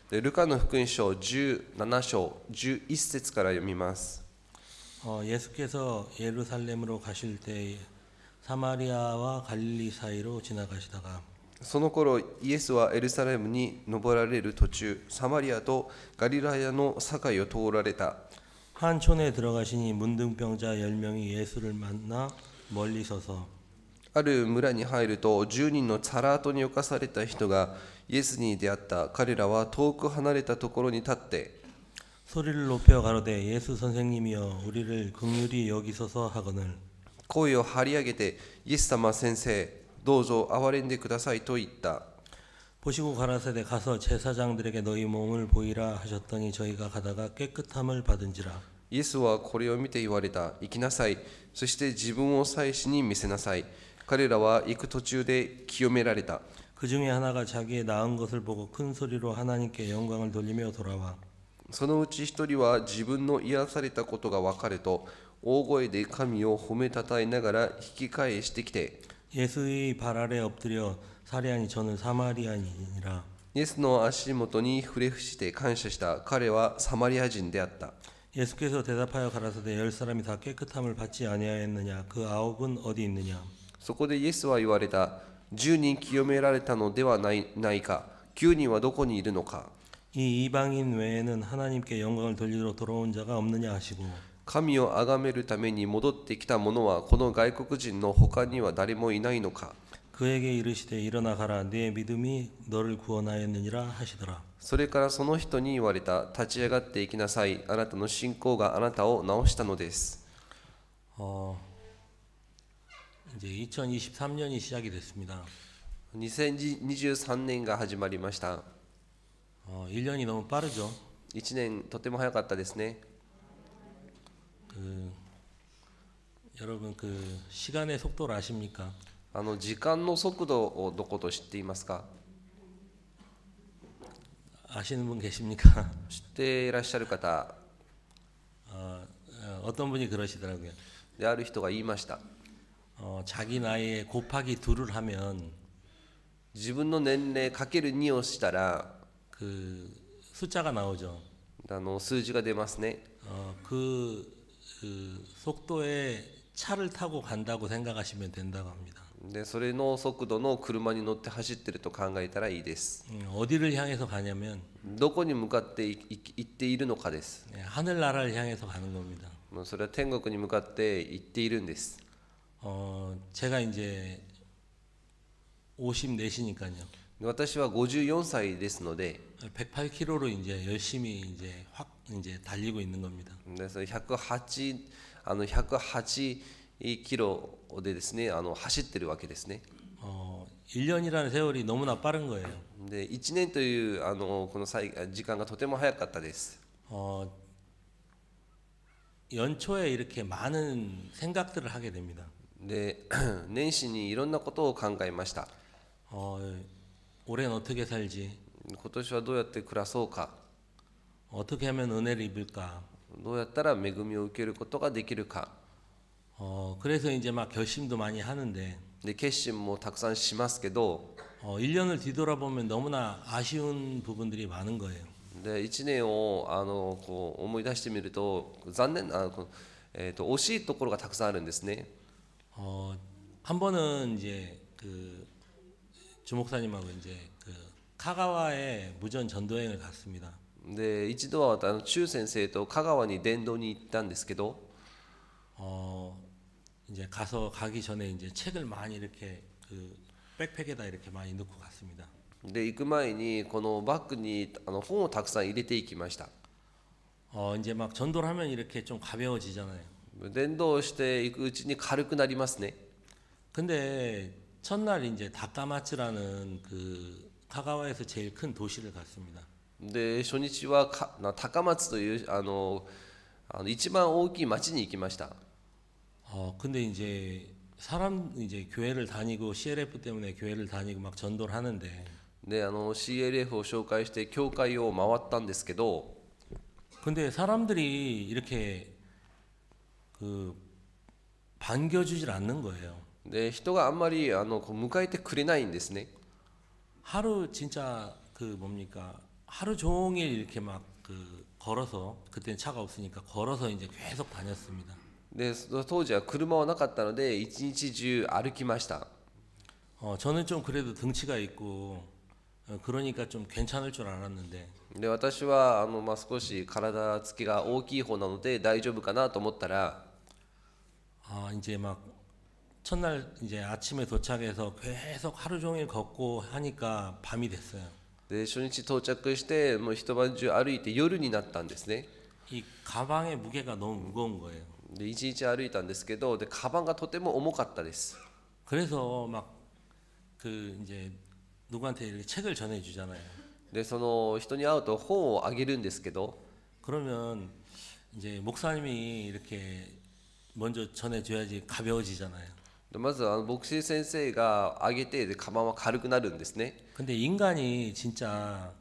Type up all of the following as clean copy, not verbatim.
でルカの福音書17章11節から読みます。 예수께서 예루살렘으로 가실 때 사마리아와 갈릴리 사이로 지나가시다가 その頃イエスはエルサレムに登られる途中、サマリアとガリラヤの境を通られた。 한 촌에 들어가시니 문둥병자 10명이 예수를 만나 멀리 서서 ある村に入ると10人のサラートに侵された人がイエスに出会った。彼らは遠く離れたところに立って 소리를 높여 가로되 예수 선생님이여 우리를 긍휼히 여기소서 하거늘 声を張り上げて、イエス様先生、どうぞ憐れんでくださいと言った。 보시고 가라사대 가서 제사장들에게 너희 몸을 보이라 하셨더니 저희가 가다가 깨끗함을 받은지라 イエスはこれを見て言われた。行きなさい。そして自分を祭司に見せなさい。彼らは行く途中で清められた。 그 중에 하나가 자기의 나은 것을 보고 큰 소리로 하나님께 영광을 돌리며 돌아와 そのうち一人は自分の癒されたことが分かると、大声で神を褒めたたえながら引き返してきて、 예수의 발 아래 엎드려 사리하니 저는 사마리아인이라 イエスの足元に触れ伏して感謝した。彼はサマリア人であった。 예수께서 대답하여 가라사대 10사람이 다 깨끗함을 받지 아니하였느냐 그 9은 어디 있느냐 そこでイエスは言われた。10人清められたのではないか。9人はどこにいるのか。 이 이방인 외에는 하나님께 영광을 돌리러 돌아온 자가 없느냐 하시고 神を崇めるために戻ってきた者はこの外国人の他には誰もいないのか。 그에게 이르시되 일어나 가라 네 믿음이 너를 구원하였느니라 하시더라 それからその人に言われた。立ち上がっていきなさい。あなたの信仰があなたを治したのです。 이제 2023년이 시작이 됐습니다. 2023年が始まりました。 1년이 너무 빠르죠. 1年とても早かったですね。 여러분 그 시간의 속도를 아십니까? 時間の速度をどこと知っていますか？ 아시는 분 계십니까? 知っていらっしゃる方 어떤 분이 그러시더라고요. である人が言いました。 자기 나이에 곱하기 2를 하면 自分の年齢かける2をしたら 그 숫자가 나오죠. 数字が出ますね。 그 속도에 차를 타고 간다고 생각하시면 된다고 합니다. でそれの速度の車に乗って走ってると考えたらいいです。 어디를 향해서 가냐면 どこに向かって行っているのかです。 하늘나라를 향해서 가는 겁니다. それは天国に向かって行っているんです。 제가 이제 54시니까요. 私は54歳ですので、 108km로 이제 열심히 이제 달리고 있는 겁니다. それ108キロでですね、走ってるわけですね。 1년이라는 세월이 너무나 빠른 거예요. で1年というこの時間がとても早かったです。 연초에 이렇게 많은 생각들을 하게 됩니다. で年始にいろんなことを考えました。 올해는 어떻게 살지? 今年はどうやって暮らそうか。 어떻게 하면 은혜를 입을까? どうやったら恵みを受けることができるか。 그래서 이제 막 결심도 많이 하는데 で決心もたくさんしますけど、 1년을 뒤돌아보면 너무나 아쉬운 부분들이 많은 거예요. で1年をこう思い出してみると残念な惜しいところがたくさんあるんですね。 한 번은 이제 그 주목사님하고 이제 그 카가와에 무전 전도여행을 갔습니다. で一度は中先生と香川に伝道に行ったんですけど、 이제 가기 전에 이제 책을 많이 이렇게 그 백팩에다 이렇게 많이 넣고 갔습니다. で行く前にこのバッグに本をたくさん入れていきました。 이제 막 전도를 하면 이렇게 좀 가벼워지잖아요. 伝道していくうちに軽くなりますね。 근데 첫날 이제 다카마츠라는 그 카가와에서 제일 큰 도시를 갔습니다. で初日は高松という一番大きい町に行きました。 근데 이제 이제 교회를 다니고 CLF 때문에 교회를 다니고 막 전도를 하는데 でCLF を紹介して教会を回ったんですけど、 근데 사람들이 이렇게 그 반겨주질 않는 거예요. で人があんまり迎えてくれないんですね。 하루 진짜 그 뭡니까 하루 종일 이렇게 막 그 걸어서 그때는 차가 없으니까 걸어서 이제 계속 다녔습니다. で当時は車はなかったので一日中歩きました。 저는 좀 그래도 등치가 있고 그러니까 좀 괜찮을 줄 알았는데 で私は少し体つきが大きい方なので大丈夫かなと思ったら 이제 막 첫날 이제 아침에 도착해서 계속 하루 종일 걷고 하니까 밤이 됐어요. で初日到着してもう一晩中歩いて夜になったんですね。 이 가방의 무게가 너무 무거운 거예요. で一日歩いたんですけどでカバンがとても重かったです。 그래서 막 그 이제 누구한테 이렇게 책을 전해 주잖아요. でその人に会うと本をあげるんですけど 그러면 이제 목사님이 이렇게 먼저 전해 줘야지 가벼워지잖아요. でまず牧師先生があげてでカバンは軽くなるんですね。 근데 인간이 진짜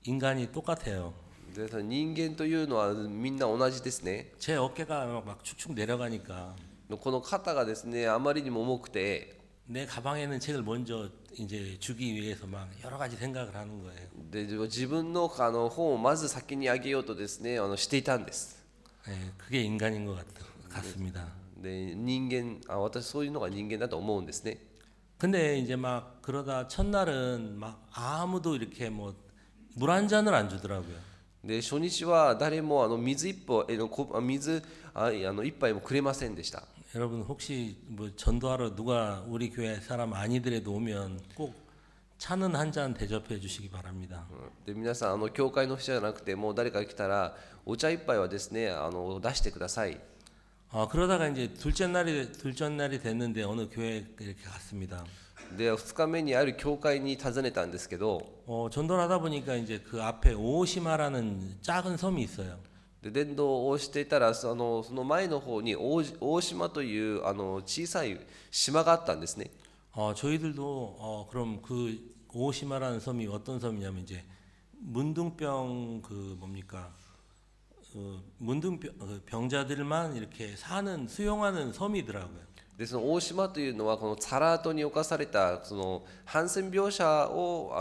인간이 똑같아요. でその人間というのはみんな同じですね。 제 어깨가 막 축축 내려가니까 この肩がですねあまりにも重くて 내 가방에 있는 책을 먼저 이제 주기 위해서 막 여러 가지 생각을 하는 거예요. で自分の本をまず先にあげようとですねしていたんです。 네, 그게 인간인 것 같습니다. で人間私そういうのが人間だと思うんですね。 근데 이제 막 그러다 첫날은 막 아무도 이렇게 뭐 물 한 잔을 안 주더라고요. で初日は誰も水一杯一杯もくれませんでした。 여러분 혹시 뭐 전도하러 누가 우리 교회 사람 아니더라도 오면 꼭 차는 한 잔 대접해 주시기 바랍니다. で皆さん教会の人じゃなくてもう誰か来たらお茶一杯はですね出してください。 그러다가 이제 둘째 날이 됐는데 어느 교회에 이렇게 갔습니다. で2日目にある教会に訪ねたんですけど 전도를 하다 보니까 이제 그 앞에 오시마라는 작은 섬이 있어요. で伝道をしていたらその前の方に大島という小さい島があったんですね。 저희들도 그럼 그 오시마라는 섬이 어떤 섬이냐면 이제 문둥병 그 뭡니까 문둥병 병자들만 이렇게 사는 수용하는 섬이더라고요. でその大島というのはこのサラートに侵されたそのハンセン病者を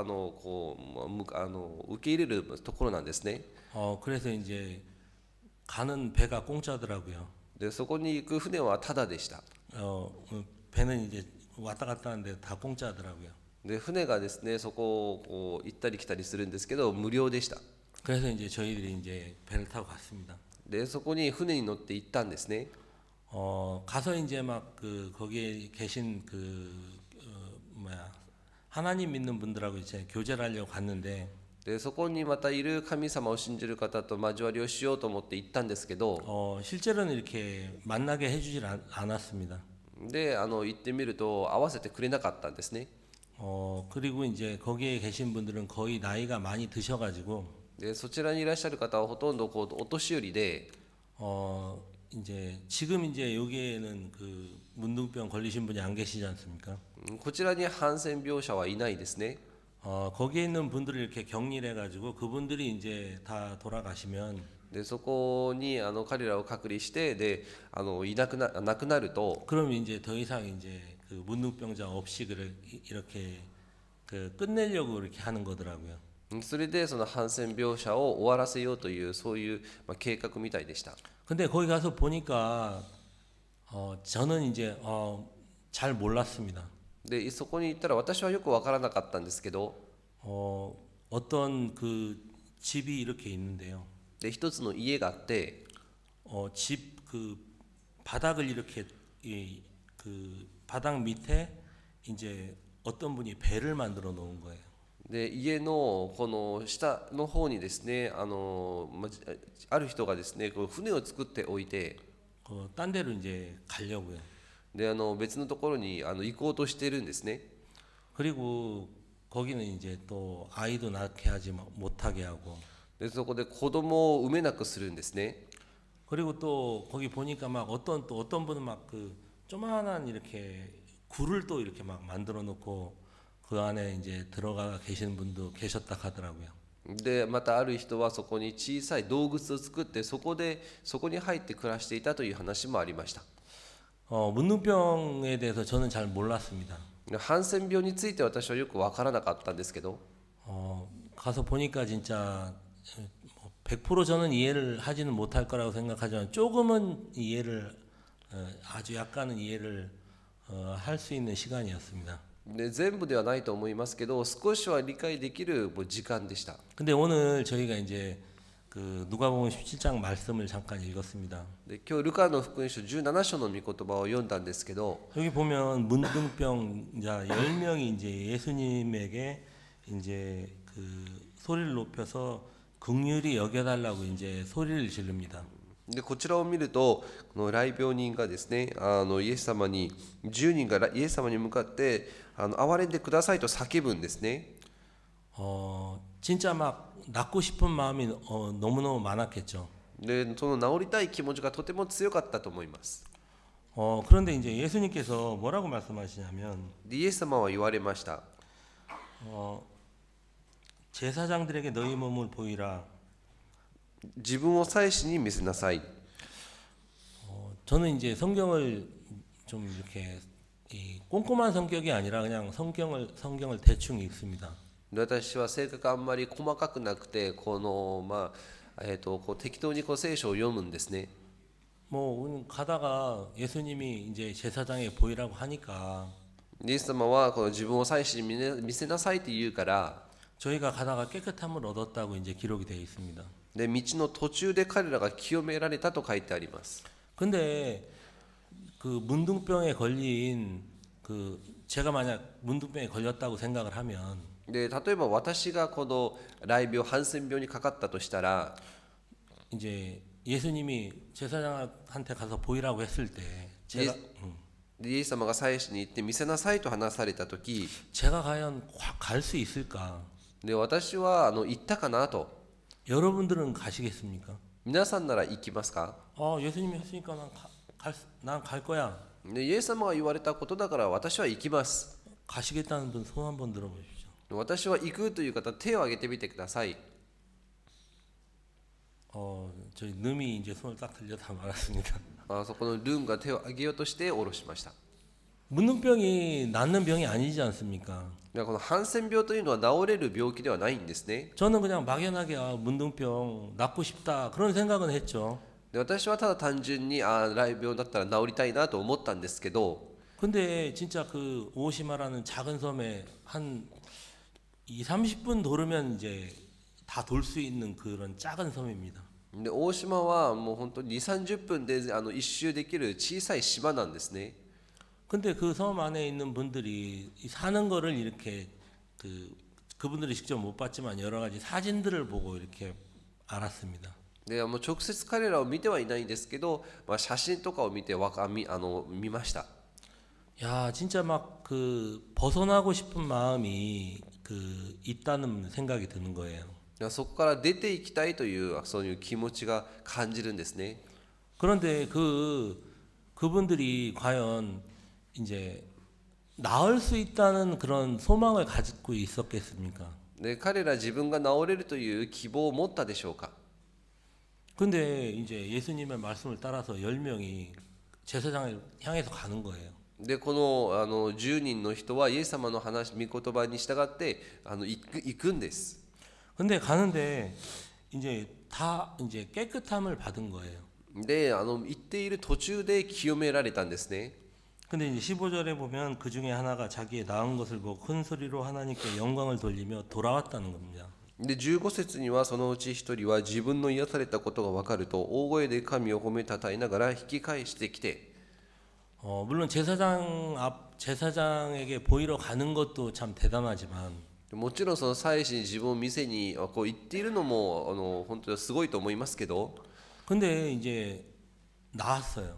受け入れるところなんですね。 그래서 이제 가는 배가 공짜더라고요. でそこに行く船はタダでした。 배는 이제 왔다 갔다 하는데 다 공짜더라고요. で船がですねそこをこう行ったり来たりするんですけど無料でした。 그래서 이제 저희들이 이제 배를 타고 갔습니다. でそこに船に乗って行ったんですね。 가서 이제 막 그 거기에 계신 그 하나님 믿는 분들하고 이제 교제를 하려고 갔는데 でそこにまたいる神様を信じる方と交わりをしようと思って行ったんですけど 실제로는 이렇게 만나게 해주질 않았습니다. で行ってみると合わせてくれなかったんですね。 그리고 이제 거기에 계신 분들은 거의 나이가 많이 드셔가지고 でそちらにいらっしゃる方はほとんどお年寄りで 이제 지금 이제 여기에는 그 문둥병 걸리신 분이 안 계시지 않습니까? こちらにハンセン病者はいないですね。 거기에 있는 분들을 이렇게 격리를 해가지고 그분들이 이제 다 돌아가시면 でそこに彼らを隔離してで亡くなると 그럼 이제 더 이상 이제 그 문둥병자 없이 이렇게 그 끝내려고 이렇게 하는 거더라고요. それでそのハンセン病者を終わらせようというそういう計画みたいでした。 근데 거기 가서 보니까 저는 이제 잘 몰랐습니다. でそこに行ったら私はよく分からなかったんですけど 어떤 그 집이 이렇게 있는데요. で一つの家があって 집 그 바닥을 이렇게 그 바닥 밑에 이제 어떤 분이 배를 만들어 놓은 거예요. で家のこの下の方にですねある人がですねこう船を作っておいて 딴 데로 이제 가려고요. で別のところに行こうとしてるんですね。 그리고 거기는 이제 또 아이도 낳게 하지 못하게 하고 でそこで子供を産めなくするんですね。 그리고 또 거기 보니까 막 어떤 분은 막 그 조만한 이렇게 굴을 또 이렇게 막 만들어 놓고 그 안에 이제 들어가 계시는 분도 계셨다 하더라고요. でまたある人はそこに小さい洞窟を作ってそこに入って暮らしていたという話もありました。 문둥병에 대해서 저는 잘 몰랐습니다. ハンセン病について私はよく分からなかったんですけど、 가서 보니까 진짜 100% 저는 이해를 하지는 못할 거라고 생각하지만 조금은 이해를 아주 약간은 이해를 할 수 있는 시간이었습니다. で全部ではないと思いますけど、少しは理解できるもう時間でした。 근데 오늘 저희가 이제 그 누가복음 17장 말씀을 잠깐 읽었습니다. で今日ルカの福音書17章の御言葉を読んだんですけど、 여기 보면 문둥병자 10명이 이제 예수님에게 이제 그 소리를 높여서 긍휼히 여겨달라고 이제 소리를 지릅니다. でこちらを見ると、この雷病人がですね、イエス様に10人がイエス様に向かって憐れんでくださいと叫ぶんですね。 진짜 막 낫고 싶은 마음이 너무너무 많았겠죠. でその治りたい気持ちがとても強かったと思います。 그런데 이제 예수님께서 뭐라고 말씀하시냐면 でイエス様は言われました。 제사장들에게 너희 몸을 보이라. 自分を祭司に見せなさい。 저는 이제 성경을 좀 이렇게 꼼꼼한 성격이 아니라 그냥 성경을 대충 읽습니다. で私は性格あんまり細かくなくて、こう適当にこう聖書を読むんですね。 뭐 가다가 예수님이 이제 제사장에 보이라고 하니까 イエス様はこの自分を祭司に見せなさいって言うから、 저희가 가다가 깨끗함을 얻었다고 이제 기록이 되어 있습니다. で道の途中で彼らが清められたと書いてあります。 근데 그 문둥병에 걸린 그 제가 만약 문둥병에 걸렸다고 생각을 하면 で例えば私がこの雷病ハンセン病にかかったとしたら、 이제 예수님이 제사장한테 가서 보이라고 했을 때 제가 でイエス様が祭司に行って見せなさいと話された時、 제가 과연 갈 수 있을까? で私は行ったかなと。 여러분들은 가시겠습니까? 皆さんなら行きますか？ 예수님이 했으니까 난 갈 거야. でイエス様が言われたことだから私は行きます。 가시겠다는 분 손 한번 들어보십시오. 私は行くという方、手を挙げてみてください。 저희 능이 이제 손을 딱 들려다 말았습니다. そこのルームが手を挙げようとして下ろしました。 문둥병이 낫는 병이 아니지 않습니까? このハンセン病というのは治れる病気ではないんですね。 저는 그냥 막연하게 문둥병 낫고 싶다 그런 생각은 했죠. で私はただ単純に雷病だったら治りたいなと思ったんですけど、 근데 진짜 그 오시마라는 작은 섬에 한 2, 30분 도르면 이제 다 돌 수 있는 그런 작은 섬입니다. で大島はもう本当に2、30分で一周できる小さい島なんですね。 근데 그 섬 안에 있는 분들이 사는 거를 이렇게 그분들이 직접 못 봤지만 여러 가지 사진들을 보고 이렇게 알았습니다. でもう直接彼らを見てはいないんですけど、写真とかを見て見ました。 야, 진짜 막 벗어나고 싶은 마음이 있다는 생각이 드는 거예요. そこから出ていきたいというそういう気持ちが感じるんですね。 그런데 그분들이 과연 이제 나을 수 있다는 그런 소망을 가지고 있었겠습니까? で彼ら自分が治れるという希望を持ったでしょうか。 근데 이제 예수님의 말씀을 따라서 10명이 제사장을 향해서 가는 거예요. でこの10人の人はイエス様の御言葉に従って行くんです。 근데 가는데 이제 다 이제 깨끗함을 받은 거예요. で行っている途中で清められたんですね。 근데 이제 15절에 보면 그 중에 하나가 자기의 나은 것을 보고 큰 소리로 하나님께 영광을 돌리며 돌아왔다는 겁니다. で15節にはそのうち一人は自分の癒されたことが分かると大声で神を褒めたたえながら引き返してきて、 물론 제사장에게 보이러 가는 것도 참 대단하지만 もちろんその祭司に自分を店にこう言っているのも本当にすごいと思いますけど、 근데 이제 나았어요.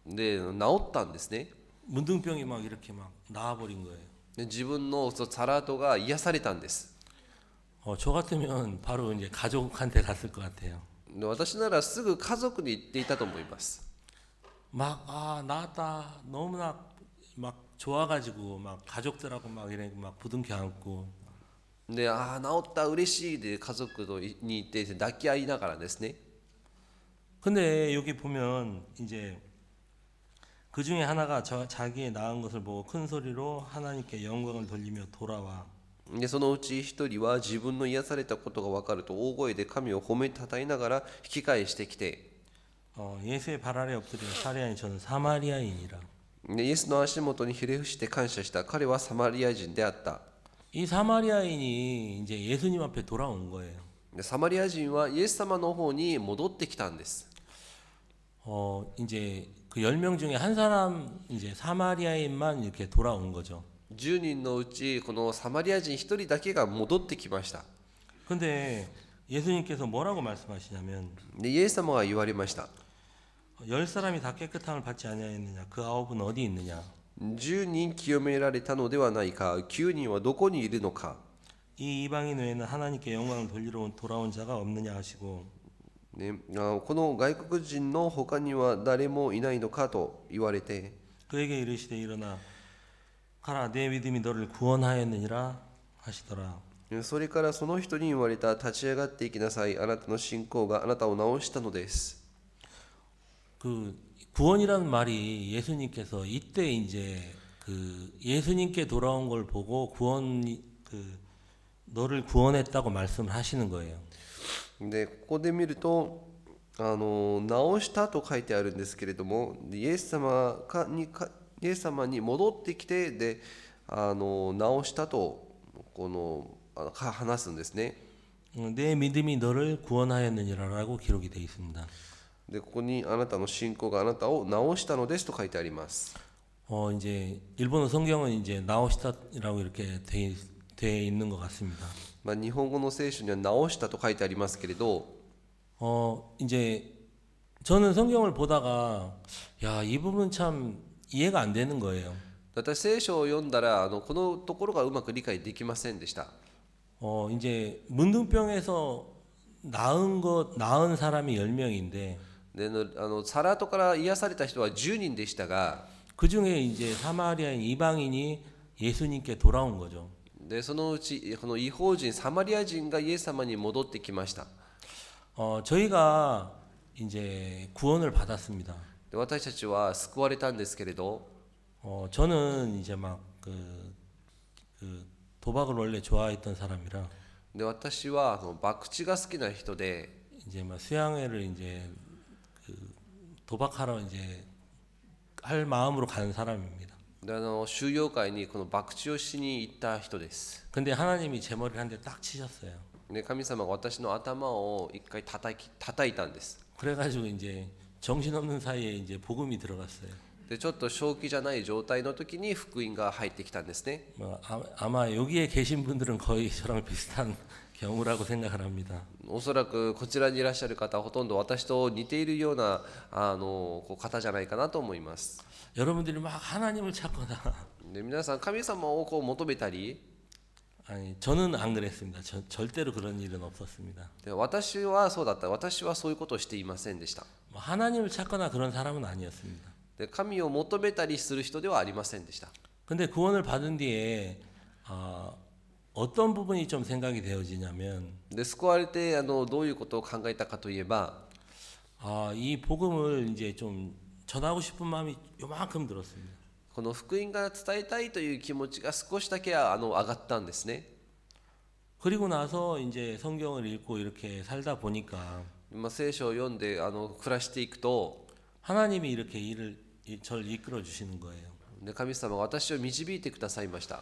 で治ったんですね。 문둥병이 막 이렇게 막 나아버린 거예요. で自分のサラートが癒されたんです。 저 같으면 바로 이제 가족한테 갔을 것 같아요. で私ならすぐ家族に行っていたと思います。 막 나았다 너무나 막 좋아가지고 막 가족들하고 막 이렇게 막 부둥켜 안고 で治った嬉しいで家族に行って抱き合いながらですね。 근데 여기 보면 이제 그 중에 하나가 자기의 나은 것을 보고 큰 소리로 하나님께 영광을 돌리며 돌아와. でそのうち一人は自分の癒されたことが分かると大声で神を褒めたたえながら引き返してきて、 예수의 발 아래 엎드린 사리아인 저는 사마리아인이라. でイエスの足元にひれ伏して感謝した。彼はサマリア人であった。 이 사마리아인이 이제 예수님 앞에 돌아온 거예요. でサマリア人はイエス様の方に戻ってきたんです。 이제 그 10명 중에 한 사람 이제 사마리아인만 이렇게 돌아온 거죠. 10人のうちこのサマリア人一人だけが戻ってきました。 근데 예수님께서 뭐라고 말씀하시냐면 でイエス様が言われました。 10사람이 다 깨끗함을 받지 아니하였느냐 그 9은 어디 있느냐. 10人清められたのではないか、9人はどこにいるのか。 이 이방인 외에는 하나님께 영광을 돌리러 돌아온 자가 없느냐 하시고, ね、この外国人の他には誰もいないのかと言われて、 그에게 이르시되 일어나 가라 내 믿음이 너를 구원하였느니라 하시더라. それからその人に言われた。立ち上がっていきなさい。あなたの信仰があなたを治したのです。 그 구원이라는 말이 예수님께서 이때 이제 그 예수님께 돌아온 걸 보고 너를 구원했다고 말씀을 하시는 거예요. でここで見ると治したと書いてあるんですけれども、イエス様に戻ってきて、で治したと話すんですね。 내 믿음이 너를 구원하였느니라라고 기록이 되어 있습니다. でここにあなたの信仰があなたを治したのですと書いてあります。 이제 일본어 성경은 이제 나오시다라고 이렇게 돼 있는 것 같습니다. 日本語の聖書には治したと書いてありますけれど、 이제 저는 성경을 보다가 야, 이 부분 참 이해가 안 되는 거예요. 私聖書を読んだらこのところがうまく理解できませんでした。 이제 문둥병에서 나은 사람이 10명인데 でサラートから癒された人は10人でしたが、 그 중에 이제 사마리아인 이방인이 예수님께 돌아온 거죠. でそのうちこの異邦人サマリア人がイエス様に戻ってきました。 저희가 이제 구원을 받았습니다. で私たちは救われたんですけれど、 저는 이제 막 그 도박을 원래 좋아했던 사람이라 で私は博打が好きな人で、 이제 막 수양회를 이제 그 도박하러 이제 할 마음으로 가는 사람입니다. で収容会にこの博打をしに行った人です。 근데 하나님이 제 머리를 한 대 딱 치셨어요. で神様が私の頭を一回叩いたんです。 그래가지고 이제 정신없는 사이에 이제 복음이 들어갔어요. でちょっと正気じゃない状態の時に福音が入ってきたんですね。 아마 여기에 계신 분들은 거의 저랑 비슷한 경우라고 생각을 합니다. おそらくこちらにいらっしゃる方はほとんど私と似ているような方じゃないかなと思います。 여러분들이 막 하나님을 찾거나 で皆さん神様を求めたり、 아니 저는 안 그랬습니다. 절대로 그런 일은 없었습니다. で私はそうだった。私はそういうことをしていませんでした。 하나님을 찾거나 그런 사람은 아니었습니다. で神を求めたりする人ではありませんでした。 근데 구원을 받은 뒤에 어떤 부분이 좀 생각이 되어지냐면 で救われてどういうことを考えたかといえば、 이 복음을 이제 좀 전하고 싶은 마음이 요만큼 들었습니다. この福音が伝えたいという気持ちが少しだけ上がったんですね。 그리고 나서 이제 성경을 읽고 이렇게 살다 보니까 聖書を読んで暮らしていくと、 하나님이 이렇게 저를 이끌어 주시는 거예요. で神様が私を導いてくださいました。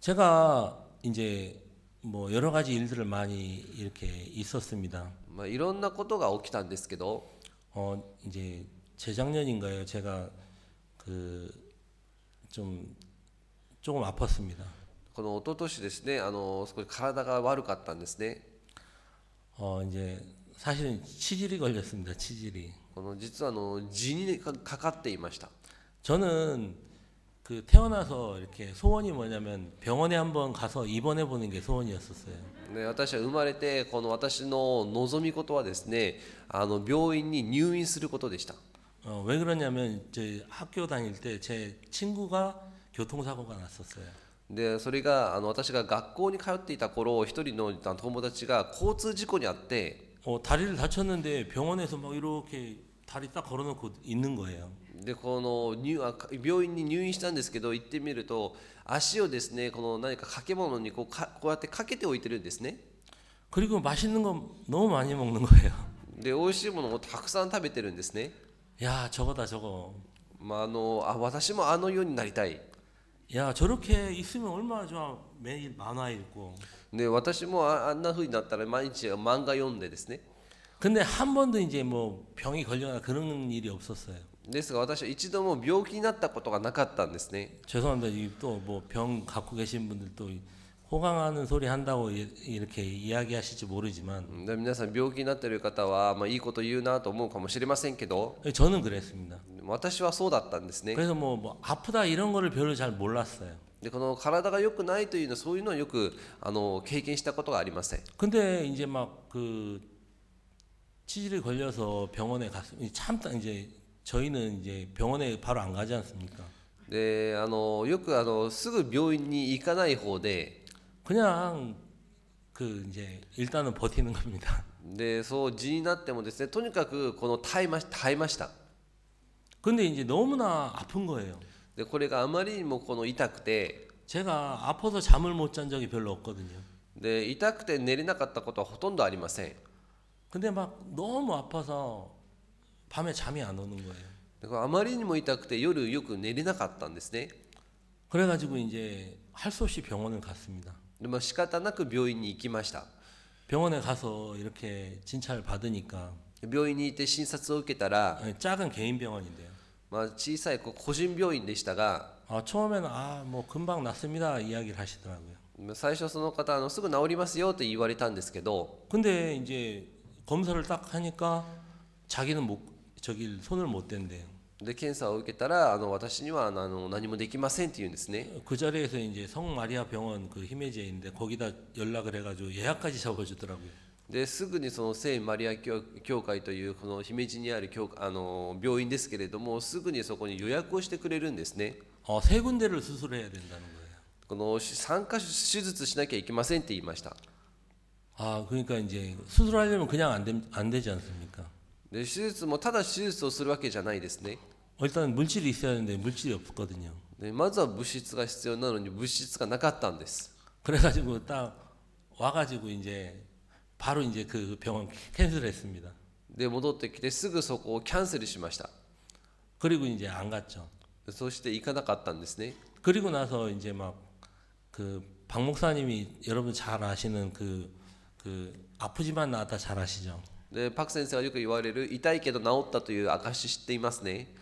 제가 이제 뭐 여러 가지 일들을 많이 이렇게 있었습니다. いろんなことが起きたんですけど、 이제 재작년인가요? 제가 조금 아팠습니다. この一昨年ですね、少し体が悪かったんですね。 이제 사실은 치질이 걸렸습니다. 치질이. 実は痔にかかっていました。 저는 태어나서 이렇게 소원이 뭐냐면 병원에 한번 가서 입원해 보는 게 소원이었었어요. 私は生まれて私の望み事はですね、病院に入院することでした。 왜 그러냐면 제 학교 다닐 때 제 친구가 교통사고가 났었어요. でそれが私が学校に通っていた頃、一人の友達が交通事故にあって、 다리를 다쳤는데 병원에서 막 이렇게 다리 딱 걸어놓고 있는 거예요. でこの病院に入院したんですけど、行ってみると足をですね、この何か掛け物にこうやってかけておいてるんですね。 그리고 맛있는 거 너무 많이 먹는 거예요. で美味しいものをたくさん食べてるんですね。 야, 저거다 저거. 私もあのようになりたい。 야, 저렇게 있으면 얼마나 좋아. 매일 만화 읽고. で私もあんな風になったら毎日漫画読んでですね。 근데 한 번도 이제 뭐 병이 걸려나 그런 일이 없었어요. ですが私は一度も病気になったことがなかったんですね。 죄송합니다. 또 뭐 병 갖고 계신 분들 또 호강하는 소리 한다고 이렇게 이야기하실지 모르지만 で皆さん病気になっている方は、いいこと言うなと思うかもしれませんけど、 저는 그랬습니다. 私はそうだったんですね。 그래서 뭐 아프다 이런 거를 별로 잘 몰랐어요. でこの体が良くないというのはそういうのはよく経験したことがありません。 근데 이제 막 그 치질이 걸려서 병원에 갔으면 참 이제 저희는 이제 병원에 바로 안 가지 않습니까? でよくすぐ病院に行かない方で、 그냥 그 이제 일단은 버티는 겁니다. でそう痔になってもですね、とにかくこの耐えました。 근데 이제 너무나 아픈 거예요. でこれがあまりにもこの痛くて、 제가 아파서 잠을 못 잔 적이 별로 없거든요. で痛くて寝れなかったことはほとんどありません。 근데 막 너무 아파서 밤에 잠이 안 오는 거예요. でこれあまりにも痛くて夜よく寝れなかったんですね。 그래가지고 이제 할 수 없이 병원을 갔습니다. で仕方なく病院に行きました。 병원에 가서 이렇게 진찰을 받으니까 病院に行って診察を受けたら、 작은 개인 병원인데요. 小さい個人病院でしたが、 처음에는 뭐 금방 낫습니다 이야기를 하시더라고요. 最初その方すぐ治りますよと言われたんですけど、 근데 이제 검사를 딱 하니까 자기는 저기 손을 못 댄대요. で検査を受けたら私には何もできませんって言うんですね。 그 자리에서 이제 성마리아 병원 그 히메지에 있는데 거기다 연락을 해가지고 예약까지 잡아주더라고요. ですぐにその聖マリア教会というこの姫路にある病院ですけれども、すぐにそこに予約をしてくれるんですね。 세 군데를 수술해야 된다는 거예요. この3カ所手術しなきゃいけませんって言いました。 그러니까 이제 수술하려면 그냥 안 되지 않습니까? で手術もただ手術をするわけじゃないですね。 일단 물질이 있어야 하는데 물질이 없거든요. でまずは物質が必要なのに物質がなかったんです。 그래가지고 딱 와가지고 이제 바로 이제 그 병원 캔슬했습니다. で戻ってきてすぐそこをキャンセルしました。 그리고 이제 안 갔죠. そして行かなかったんですね。 그리고 나서 이제 막 그 박 목사님이 여러분 잘 아시는 그 아프지만 나았다 잘 아시죠? でパク先生がよく言われる痛いけど治ったという証知っていますね。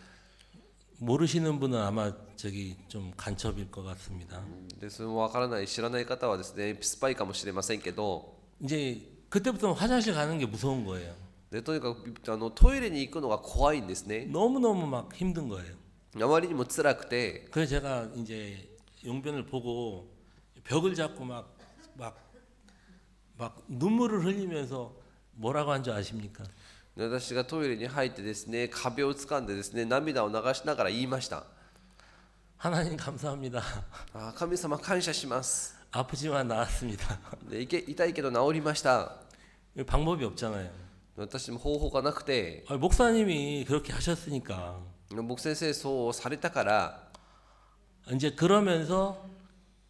모르시는 분은 아마 저기 좀 간첩일 것 같습니다. でそれもわからない知らない方はですね、スパイかもしれませんけど、 이제 그때부터 화장실 가는 게 무서운 거예요. でとにかくトイレに行くのが怖いんですね。 너무너무 막 힘든 거예요. あまりにも辛くて、 그래서 제가 이제 용변을 보고 벽을 잡고 막 눈물을 흘리면서 뭐라고 한 줄 아십니까? で私がトイレに入ってですね、壁を掴んでですね、涙を流しながら言いました。 하나님 감사합니다. 神様感謝します。 아프지만 나았습니다. で痛いけど治りました。 방법이 없잖아요. 私も方法がなくて、 목사님이 그렇게 하셨으니까 僕先生そうされたから、 이제 그러면서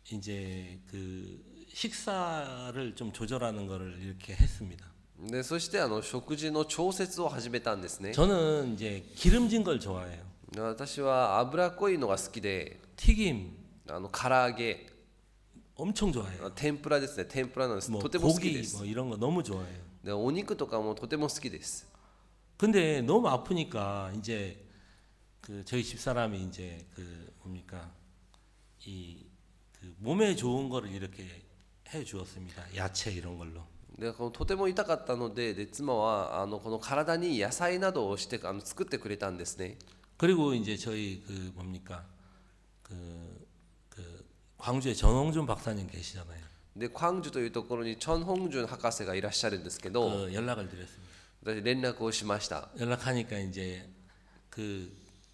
이제 그 식사를 좀 조절하는 거를 이렇게 했습니다. でそして食事の調節を始めたんですね。 저는 이제 기름진 걸 좋아해요. 私は脂っこいのが好きで、 튀김 唐揚げ、 엄청 좋아해요. 天ぷらですね。天ぷらなんです。 뭐 とても好きで 고기 す。 뭐 이런 거 너무 좋아해요. でお肉とかもとても好きです。 근데 너무 아프니까 이제 그 저희 집사람이 이제 그 뭡니까 이 그 몸에 좋은 거를 이렇게 해 주었습니다. 야채 이런 걸로. でとても痛かったので、妻はこの体に野菜などをして作ってくれたんですね。 그리고 이제 저희 그 뭡니까 그 광주에 전홍준 박사님 계시잖아요. で광주というところにチョン・ホンジュン博士がいらっしゃるんですけど、 연락을 드렸습니다. 私連絡をしました。 연락하니까 이제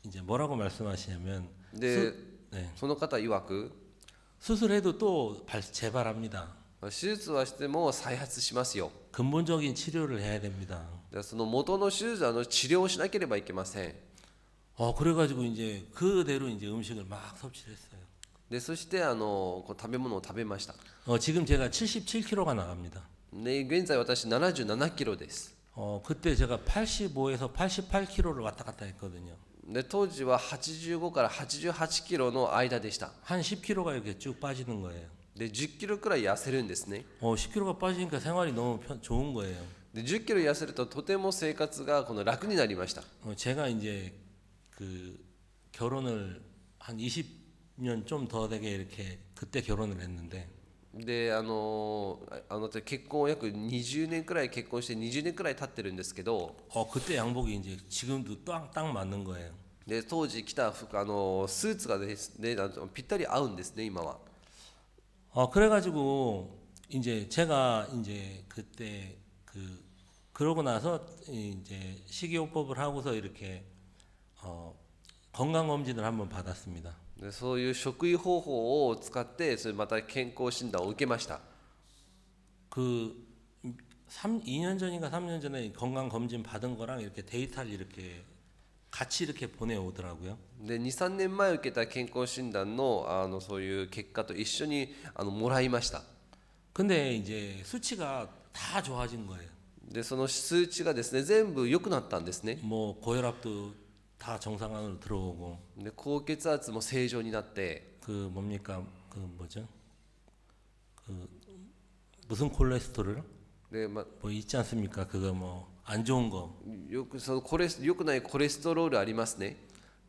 이제 뭐라고 말씀하시냐면 で、 네. その方曰く 수술해도 또 재발합니다. 手術はしても再発しますよ。 근본적인 치료를 해야 됩니다. でその元の手術治療をしなければいけません。 그래가지고 이제 그대로 이제 음식을 막 섭취를 했어요. でそしてこう食べ物を食べました。 지금 제가 77kg가 나갑니다. で現在私77キロです。 그때 제가 85에서 88kg를 왔다 갔다 했거든요. で当時は85から88キロの間でした。 한 10kg가 이렇게 쭉 빠지는 거예요. で10キロくらい痩せるんですね。 10kg가 빠지니까 생활이 너무 좋은 거예요. で10キロ痩せるととても生活がこの楽になりました。 제가 이제 그 결혼을 한 20년 좀 더 되게 이렇게 그때 결혼을 했는데 で結婚を約20年くらい結婚して20年くらい経ってるんですけど、 그때 양복이 이제 지금도 딱 맞는 거예요. で当時着た服スーツがですねぴったり合うんですね今は。 그래가지고 이제 제가 이제 그때 그러고 나서 이제 식이요법을 하고서 이렇게 건강 검진을 한번 받았습니다. でそういう食医方法を使ってそれまた健康診断を受けました。 2년 전인가 3년 전에 건강 검진 받은 거랑 이렇게 데이터를 이렇게 같이 이렇게 보내오더라고요. で2、3年前受けた健康診断のそういう結果と一緒にもらいました。 근데 이제 수치가 다 좋아진 거예요. でその数値がですね全部良くなったんですね。 뭐 고혈압도 다 정상 안으로 들어오고 で高血圧も正常になって、 뭡니까 뭐죠? 무슨 콜레스테롤? で뭐 있지 않습니까? 그거 뭐 안 좋은 거. よくその良くないコレステロールありますね。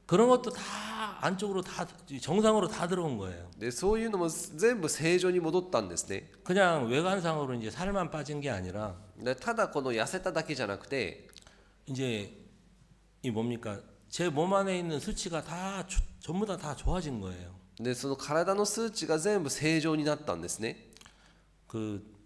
그런 것도 다 안쪽으로 다 정상으로 다 들어온 거예요. でそういうのも全部正常に戻ったんですね。 그냥 외관상으로 이제 살만 빠진 게 아니라 でただこの痩せただけじゃなくて 이제 이 뭡니까? 제 몸 안에 있는 수치가 다 전부 다 좋아진 거예요. でその体の数値が全部正常になったんですね。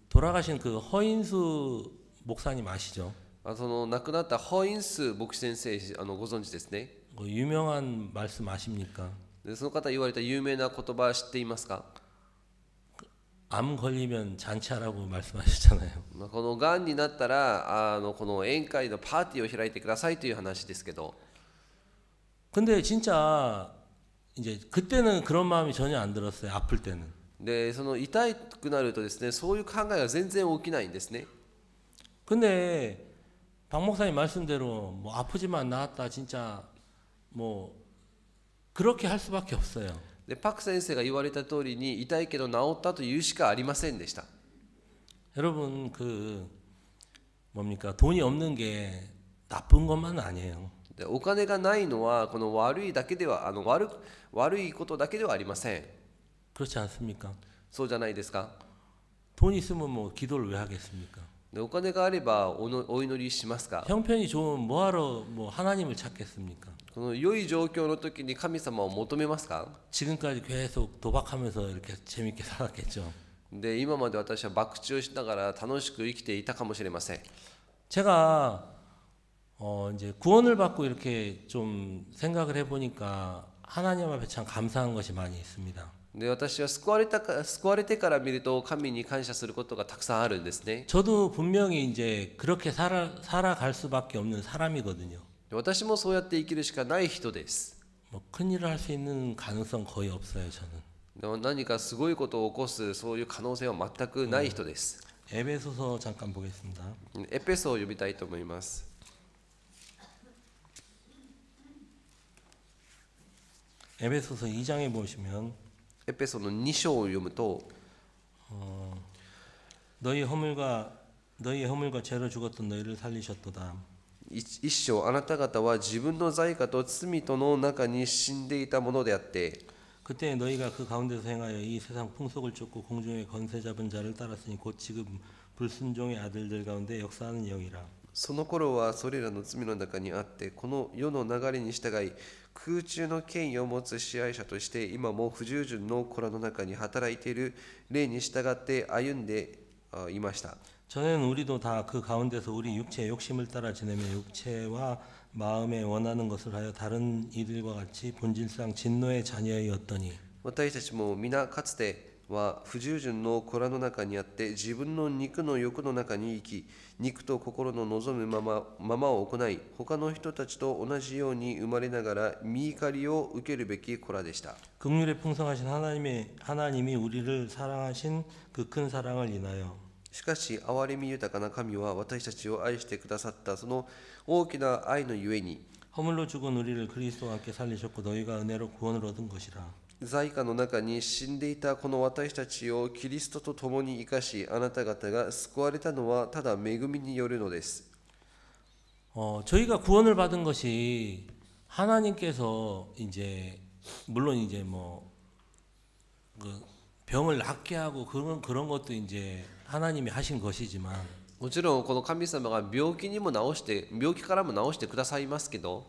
돌아가신 허인수 목사님 아시죠? その亡くなったホインス牧師先生ご存知ですね。 유명한 말씀 아십니까? でその方言われた有名な言葉知っていますか？ 암 걸리면 잔치하라고 말씀하셨잖아요. このがんになったらこの宴会のパーティーを開いてくださいという話ですけど、 근데 진짜 이제 그때는 그런 마음이 전혀 안 들었어요. 아플 때는. でその痛くなるとですねそういう考えが全然起きないんですね。 근데 박 목사님 말씀대로 뭐 아프지만 나았다 진짜 뭐 그렇게 할 수밖에 없어요. でパク先生が言われた通りに痛いけど治ったというしかありませんでした。 여러분 뭡니까? 돈이 없는 게 나쁜 것만은 아니에요. でお金がないのはこの悪いだけでは悪いことだけではありません。 그렇지 않습니까? そうじゃないですか。 돈 있으면 뭐 기도를 왜 하겠습니까? でお金があればお祈りしますか？ 형편이 좋으면 뭐하러 뭐 하나님을 찾겠습니까? この良い状況の時に神様を求めますか？ 지금까지 계속 도박하면서 이렇게 재밌게 살았겠죠. で今まで私は博打をしながら楽しく生きていたかもしれません。 제가 이제 구원을 받고 이렇게 좀 생각을 해보니까 하나님 앞에 참 감사한 것이 많이 있습니다. で私は救われてから見ると神に感謝することがたくさんあるんですね。 저도 분명히 이제 그렇게 살아갈 수밖에 없는 사람이거든요. 私もそうやって生きるしかない人です。 뭐 큰일을 할 수 있는 가능성 거의 없어요, 저는. でも何かすごいことを起こすそういう可能性は全くない人です。 에베소서 잠깐 보겠습니다. エペソを読みたいと思います。 에베소서 2장에 보시면 エペソの2章を読むと 너희 허물과 죄로 죽었던 너희를 살리셨도다. 一章あなた方は自分の罪過と罪との中に死んでいたものであって 그때 너희가 그 가운데서 행하여 이 세상 풍속을 쫓고 공중의 권세 잡은 자를 따랐으니 곧 지금 불순종의 아들들 가운데 역사하는 영이라. その頃はそれらの罪の中にあってこの世の流れに従い空中の権威を持つ支配者として今も不従順の子らの中に働いている霊に従って歩んでいました。 전에는 우리도 다 그 가운데서 우리 육체의 욕심을 따라 지내며 육체와 마음에 원하는 것을 하여 다른 이들과 같이 본질상 진노의 자녀이었더니 私たちも皆かつては不従順の子らの中にあって自分の肉の欲の中に生き、肉と心の望むままを行い、他の人たちと同じように生まれながら見怒りを受けるべき子らでした。 긍휼에 풍성하신 하나님이 우리를 사랑하신 그 큰 사랑을 인하여 しかし憐れみ豊かな神は私たちを愛してくださったその大きな愛のゆえに、 허물로 죽은 우리를 그리스도와 함께 살리셨고 너희가 은혜로 구원을 얻은 것이라. 罪禍の中に死んでいたこの私たちをキリストと共に生かし、あなた方が救われたのはただ恵みによるのです。 저희가 구원을 받은 것이 하나님께서 이제 물론 이제 뭐 그 병을 낫게 하고 그런 것도 이제 하나님이 하신 것이지만 もちろんこの神様が病気からも治してくださいますけど、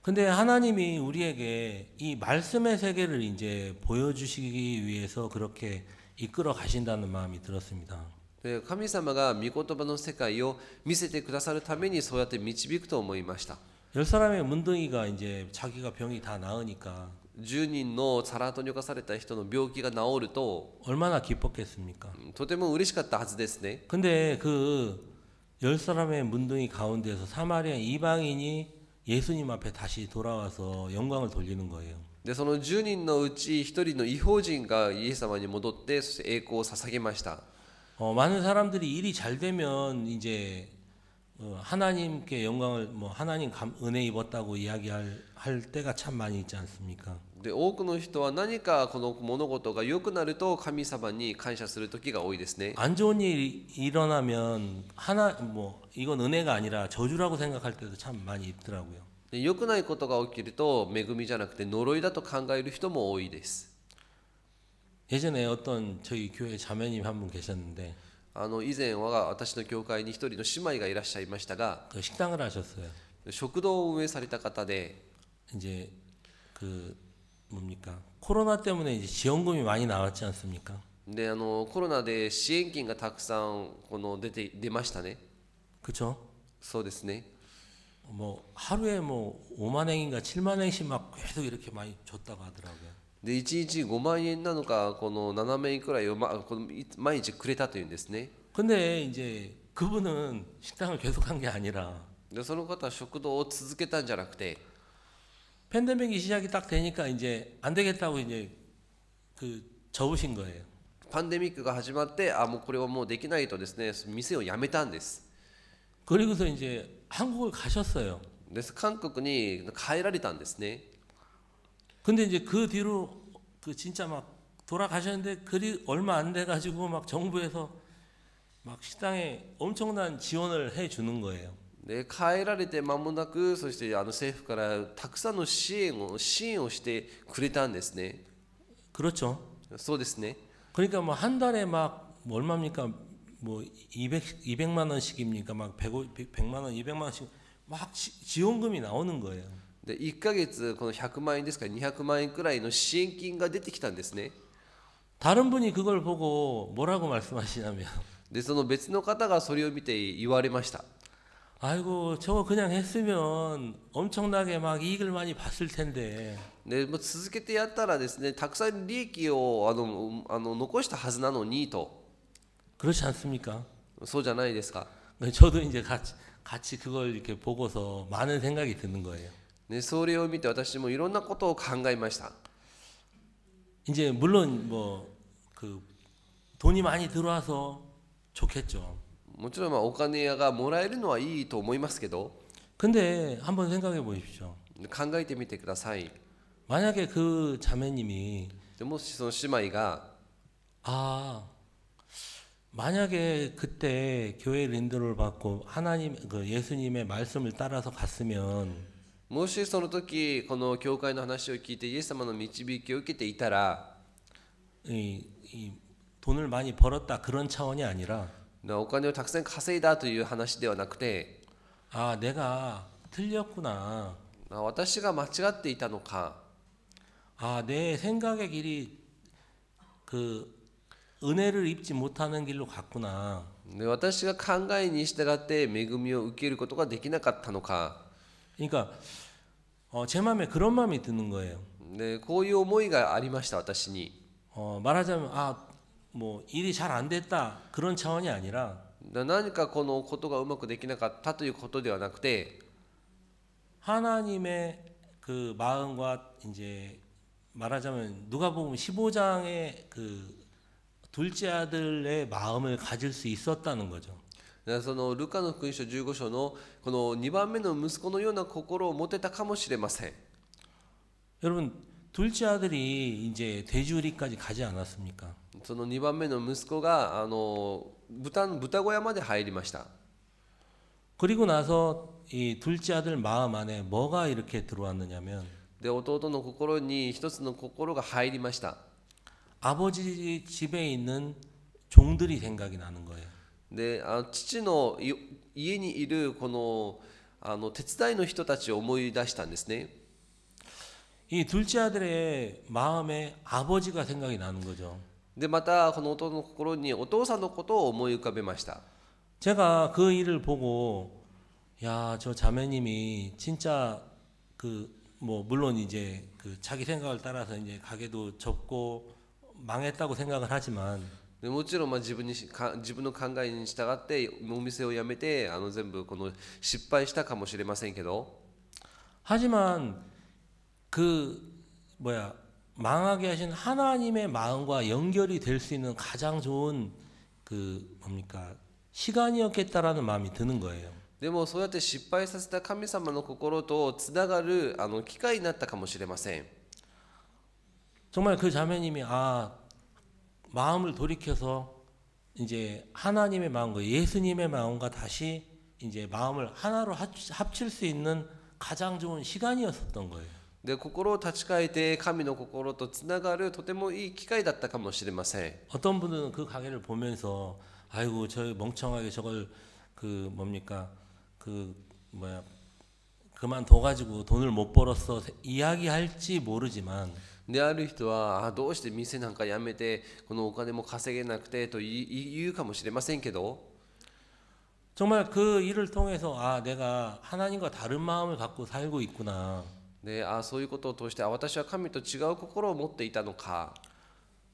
근데 하나님이 우리에게 이 말씀의 세계를 이제 보여주시기 위해서 그렇게 이끌어 가신다는 마음이 들었습니다. 神様が御言葉の世界を見せてくださるためにそうやって導くと思いました。 10사람의 문둥이가 이제 자기가 병이 다 나으니까 10人のサラートに侵された人の病気が治ると 얼마나 기뻤겠습니까? とても嬉しかったはずですね。 근데 그 10사람의 문둥이 가운데서 사마리아 이방인이 예수님 앞에 다시 돌아와서 영광을 돌리는 거예요. でその10人のうち1人の異邦人がイエス様に戻って、そして栄光を捧げました。 많은 사람들이 일이 잘 되면 이제 하나님께 영광을 뭐 하나님 은혜 입었다고 할 때가 참 많이 있지 않습니까? で多くの人は何かこの物事が良くなると神様に感謝する時が多いですね。 안 좋은 일이 일어나면 뭐 이건 은혜가 아니라 저주라고 생각할 때도 참 많이 있더라고요. で良くないことが起きると恵みじゃなくて呪いだと考える人も多いです。 예전에 어떤 저희 교회 자매님 한 분 계셨는데 以前は私の教会に一人の姉妹がいらっしゃいましたが、 그 식당을 하셨어요. 食堂を運営された方で、 이제 그 뭡니까? 코로나 때문에 이제 지원금이 많이 나왔지 않습니까? でコロナで支援金がたくさん出ましたね。 그렇죠? そうですね。 뭐 하루에 뭐 5만 행인가 7만 행씩 막 계속 이렇게 많이 줬다고 하더라고요. で1日5万円なのかこの7万円くらいを、毎日くれたというんですね。 근데 이제 그분은 식당을 계속한 게 아니라 でその方は食堂を続けたんじゃなくて、 팬데믹이 시작이 딱 되니까 이제 안 되겠다고 이제 그 접으신 거예요. パンデミックが始まって、もうこれはもうできないとですね、店を辞めたんです。 그리고서 이제 한국을 가셨어요. です韓国に帰られたんですね。 근데 이제 그 뒤로 그 진짜 막 돌아가셨는데 얼마 안 돼 가지고 막 정부에서 막 식당에 엄청난 지원을 해 주는 거예요. で帰られて間もなく、そして政府からたくさんの支援をしてくれたんですね。 그렇죠. そうですね。 그러니까 뭐 한 달에 막 뭐 얼마입니까? 뭐 200만 원씩입니까? 막 100만 원, 200만 원씩 막 지원금이 나오는 거예요. で1ヶ月この100万円ですから200万円くらいの支援金が出てきたんですね。 다른 분이 그걸 보고 뭐라고 말씀하시냐면 でその別の方がそれを見て言われました。 아이고 저거 그냥 했으면 엄청나게 막 이익을 많이 봤을 텐데. でもう続けてやったらですね、たくさん利益を残したはずなのにと。 그렇지 않습니까? そうじゃないですか。 저도 이제 같이 그걸 이렇게 보고서 많은 생각이 드는 거예요. ね、それを見て私もいろんなことを考えました。 이제 물론 뭐 그 돈이 많이 들어와서 좋겠죠. もちろんお金がもらえるのはいいと思いますけど、 근데 한번 생각해 보십시오. 考えてみてください。 만약에 그 자매님이 もしその姉妹が 만약에 그때 교회 인도를 받고 하나님 그 예수님의 말씀을 따라서 갔으면 もしその時この教会の話を聞いてイエス様の導きを受けていたら、 이 돈을 많이 벌었다 그런 차원이 아니라 お金をたくさん稼いだという話ではなくて、 내가 틀렸구나. 私が間違っていたのか、 내 생각의 길이 그 은혜를 입지 못하는 길로 갔구나. 私が考えに従って恵みを受けることができなかったのか。 그러니까 제 마음에 그런 마음이 드는 거예요. でこういう思いがありました、私に。 말하자면 뭐 일이 잘 안 됐다 그런 차원이 아니라 何かこのことがうまくできなかったということではなくて、 하나님의 그 마음과 이제 말하자면 누가복음 15장의 그 둘째 아들의 마음을 가질 수 있었다는 거죠. そのルカの福音書15章のこの2番目の息子のような心を持てたかもしれません。 여러분 둘째 아들이 이제 돼지우리까지 가지 않았습니까? その2番目の息子が豚小屋まで入りました。 그리고 나서 이 둘째 아들 마음 안에 뭐가 이렇게 들어왔느냐면 で弟の心に一つの心が入りました。 아버지 집에 있는 종들이 생각이 나는 거예요. で父の家にいるこの手伝いの人たちを思い出したんですね。 이 둘째 아들의 마음에 아버지가 생각이 나는 거죠. でまたこの弟の心にお父さんのことを思い浮かべました。 제가 그 일을 보고 야, 저 자매님이 진짜 그 뭐 물론 이제 그 자기 생각을 따라서 이제 가게도 접고 망했다고 생각을 하지만 でもちろん自分の考えに従ってお店を辞めて全部この失敗したかもしれませんけど 하지만 그 망하게 하신 하나님의 마음과 연결이 될 수 있는 가장 좋은 그 뭡니까 시간이었겠다라는 마음이 드는 거예요. でもそうやって失敗させた神様の心とつながる機会になったかもしれません。 정말 그 자매님이 마음을 돌이켜서 이제 하나님의 마음과 예수님의 마음과 다시 이제 마음을 하나로 합칠 수 있는 가장 좋은 시간이었었던 거예요. で心を立ち返って神の心とつながるとてもいい機会だったかもしれません。 어떤 분은 그 가게를 보면서 아이고 저 멍청하게 저걸 그 뭡니까 그만둬 가지고 돈을 못 벌었어 이야기할지 모르지만 である人はどうして店なんか辞めてこのお金も稼げなくてと言うかもしれませんけど 정말 그 일을 통해서 내가 하나님과 다른 마음을 갖고 살고 있구나. でそういうことを通して私は神と違う心を持っていたのか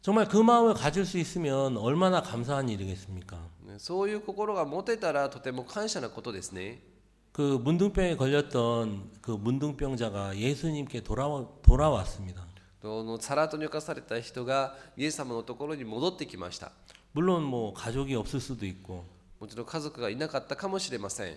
정말 그 마음을 가질 수 있으면 얼마나 감사한 일이겠습니까? そういう心が持てたらとても感謝なことですね。 그 문둥병에 걸렸던 그 문둥병자가 예수님께 돌아왔습니다. サラートに侵された人がイエス様のところに戻ってきました。 물론 뭐 가족이 없을 수도 있고 もちろん家族がいなかったかもしれません。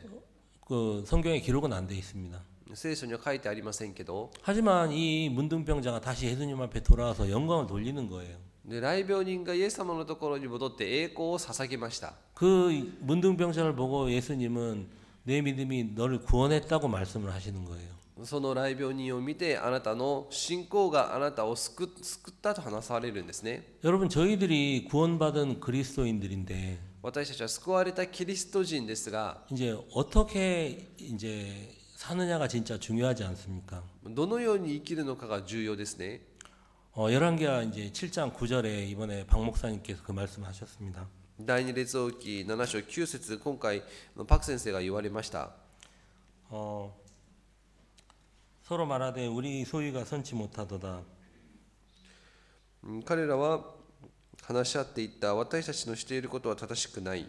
그 성경에 기록은 안 돼 있습니다. 聖書には書いてありませんけど 하지만 이 문둥병자가 다시 예수님 앞에 돌아와서 영광을 돌리는 거예요. で大病人がイエス様のところに戻って栄光を捧げました。 그 문둥병자를 보고 예수님은 내 믿음이 너를 구원했다고 말씀을 하시는 거예요. その大病人を見てあなたの信仰があなたを救ったと話されるんですね。 여러분 저희들이 구원받은 그리스도인들인데 私たちは救われたキリスト人ですが 이제 어떻게 이제 사느냐가 진짜 중요하지 않습니까? どのように生きるのかが重要ですね。 열왕기하 이제 7장 9절에 이번에 박 목사님께서 그 말씀하셨습니다. 第二列王記7章9節今回パク先生が言われました。 서로 말하되 우리 소유가 선치 못하도다. 彼らは話し合っていった私たちのしていることは正しくない。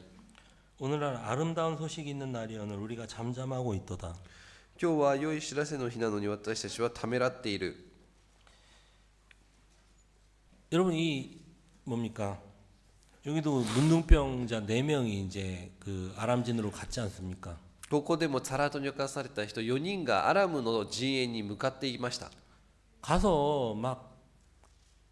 오늘날 아름다운 소식이 있는 날이오늘 우리가 잠잠하고 있도다. 今日は良い知らせの日なのに私たちはためらっている。 여러분 이 뭡니까? 여기도 문둥병자 4명이 이제 그 아람진으로 갔지 않습니까? ここでもサラートに侵された人4人がアラムの陣営に向かっていました。 가서 막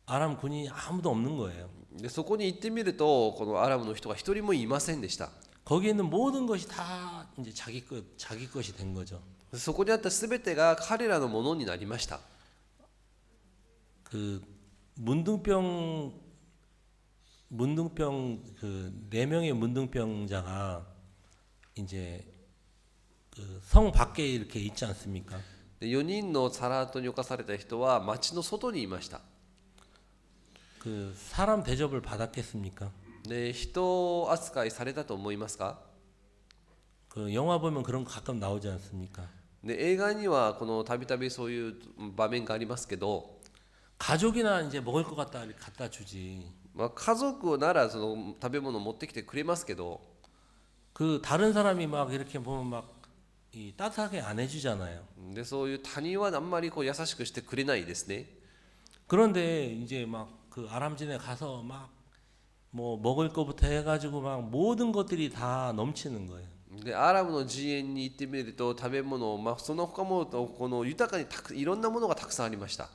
아람 군인이 아무도 없는 거예요. でそこに行ってみるとこのアラムの人が一人もいませんでした。 거기에 있는 모든 것이 다 이제 자기 것이 된 거죠. そこにあったすべてが彼らのものになりました。 그 문둥병 그 4명의 문둥병자가 이제 그 성 밖에 이렇게 있지 않습니까? で4人のサラートに侵された人は町の外にいました。 그 사람 대접을 받았겠습니까? で人扱いされたと思いますか？ 그 영화 보면 그런 거 가끔 나오지 않습니까? で映画にはこのたびたびそういう場面がありますけど 가족이나 이제 먹을 것 같다 이렇게 갖다 주지. まあ、家族ならその食べ物を持ってきてくれますけど、 그 다른 사람이 막 이렇게 보면 막 이 따뜻하게 안 해주잖아요. でそういう他人はあんまりこう優しくしてくれないですね。 그런데 이제 막 그 아람진에 가서 막 뭐 먹을 거부터 해가지고 막 모든 것들이 다 넘치는 거예요. でアラブの寺院に行ってみると食べ物、まあ、その他もこの豊かにいろんなものがたくさんありました。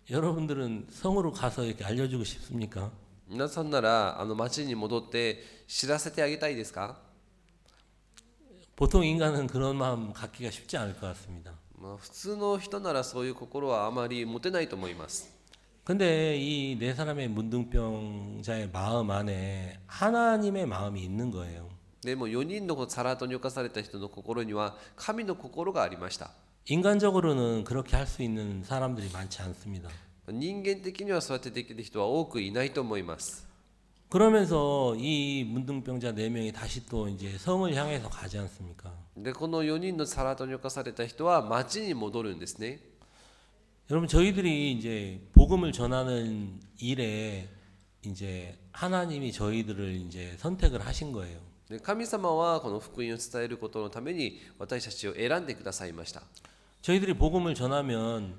여러분들은 성으로 가서 이렇게 알려주고 싶습니까? 皆さんなら町に戻って知らせてあげたいですか？ 보통 인간은 그런 마음 갖기가 쉽지 않을 것 같습니다. まあ、普通の人ならそういう心はあまり持てないと思います。 근데 이 네 사람의 문둥병자의 마음 안에 하나님의 마음이 있는 거예요. でも4人のサラートに侵された人の心には神の心がありました。 인간적으로는 그렇게 할 수 있는 사람들이 많지 않습니다. 人間的にはそうやってできる人は多くいないと思います。 그러면서 이 문둥병자 네 명이 다시 또 이제 성을 향해서 가지 않습니까? でこの4人のサラートに侵された人は町に戻るんですね。 여러분 저희들이 이제 복음을 전하는 일에 이제 하나님이 저희들을 이제 선택을 하신 거예요. で神様はこの福音を伝えることのために私たちを選んでくださいました。 저희들이 복음을 전하면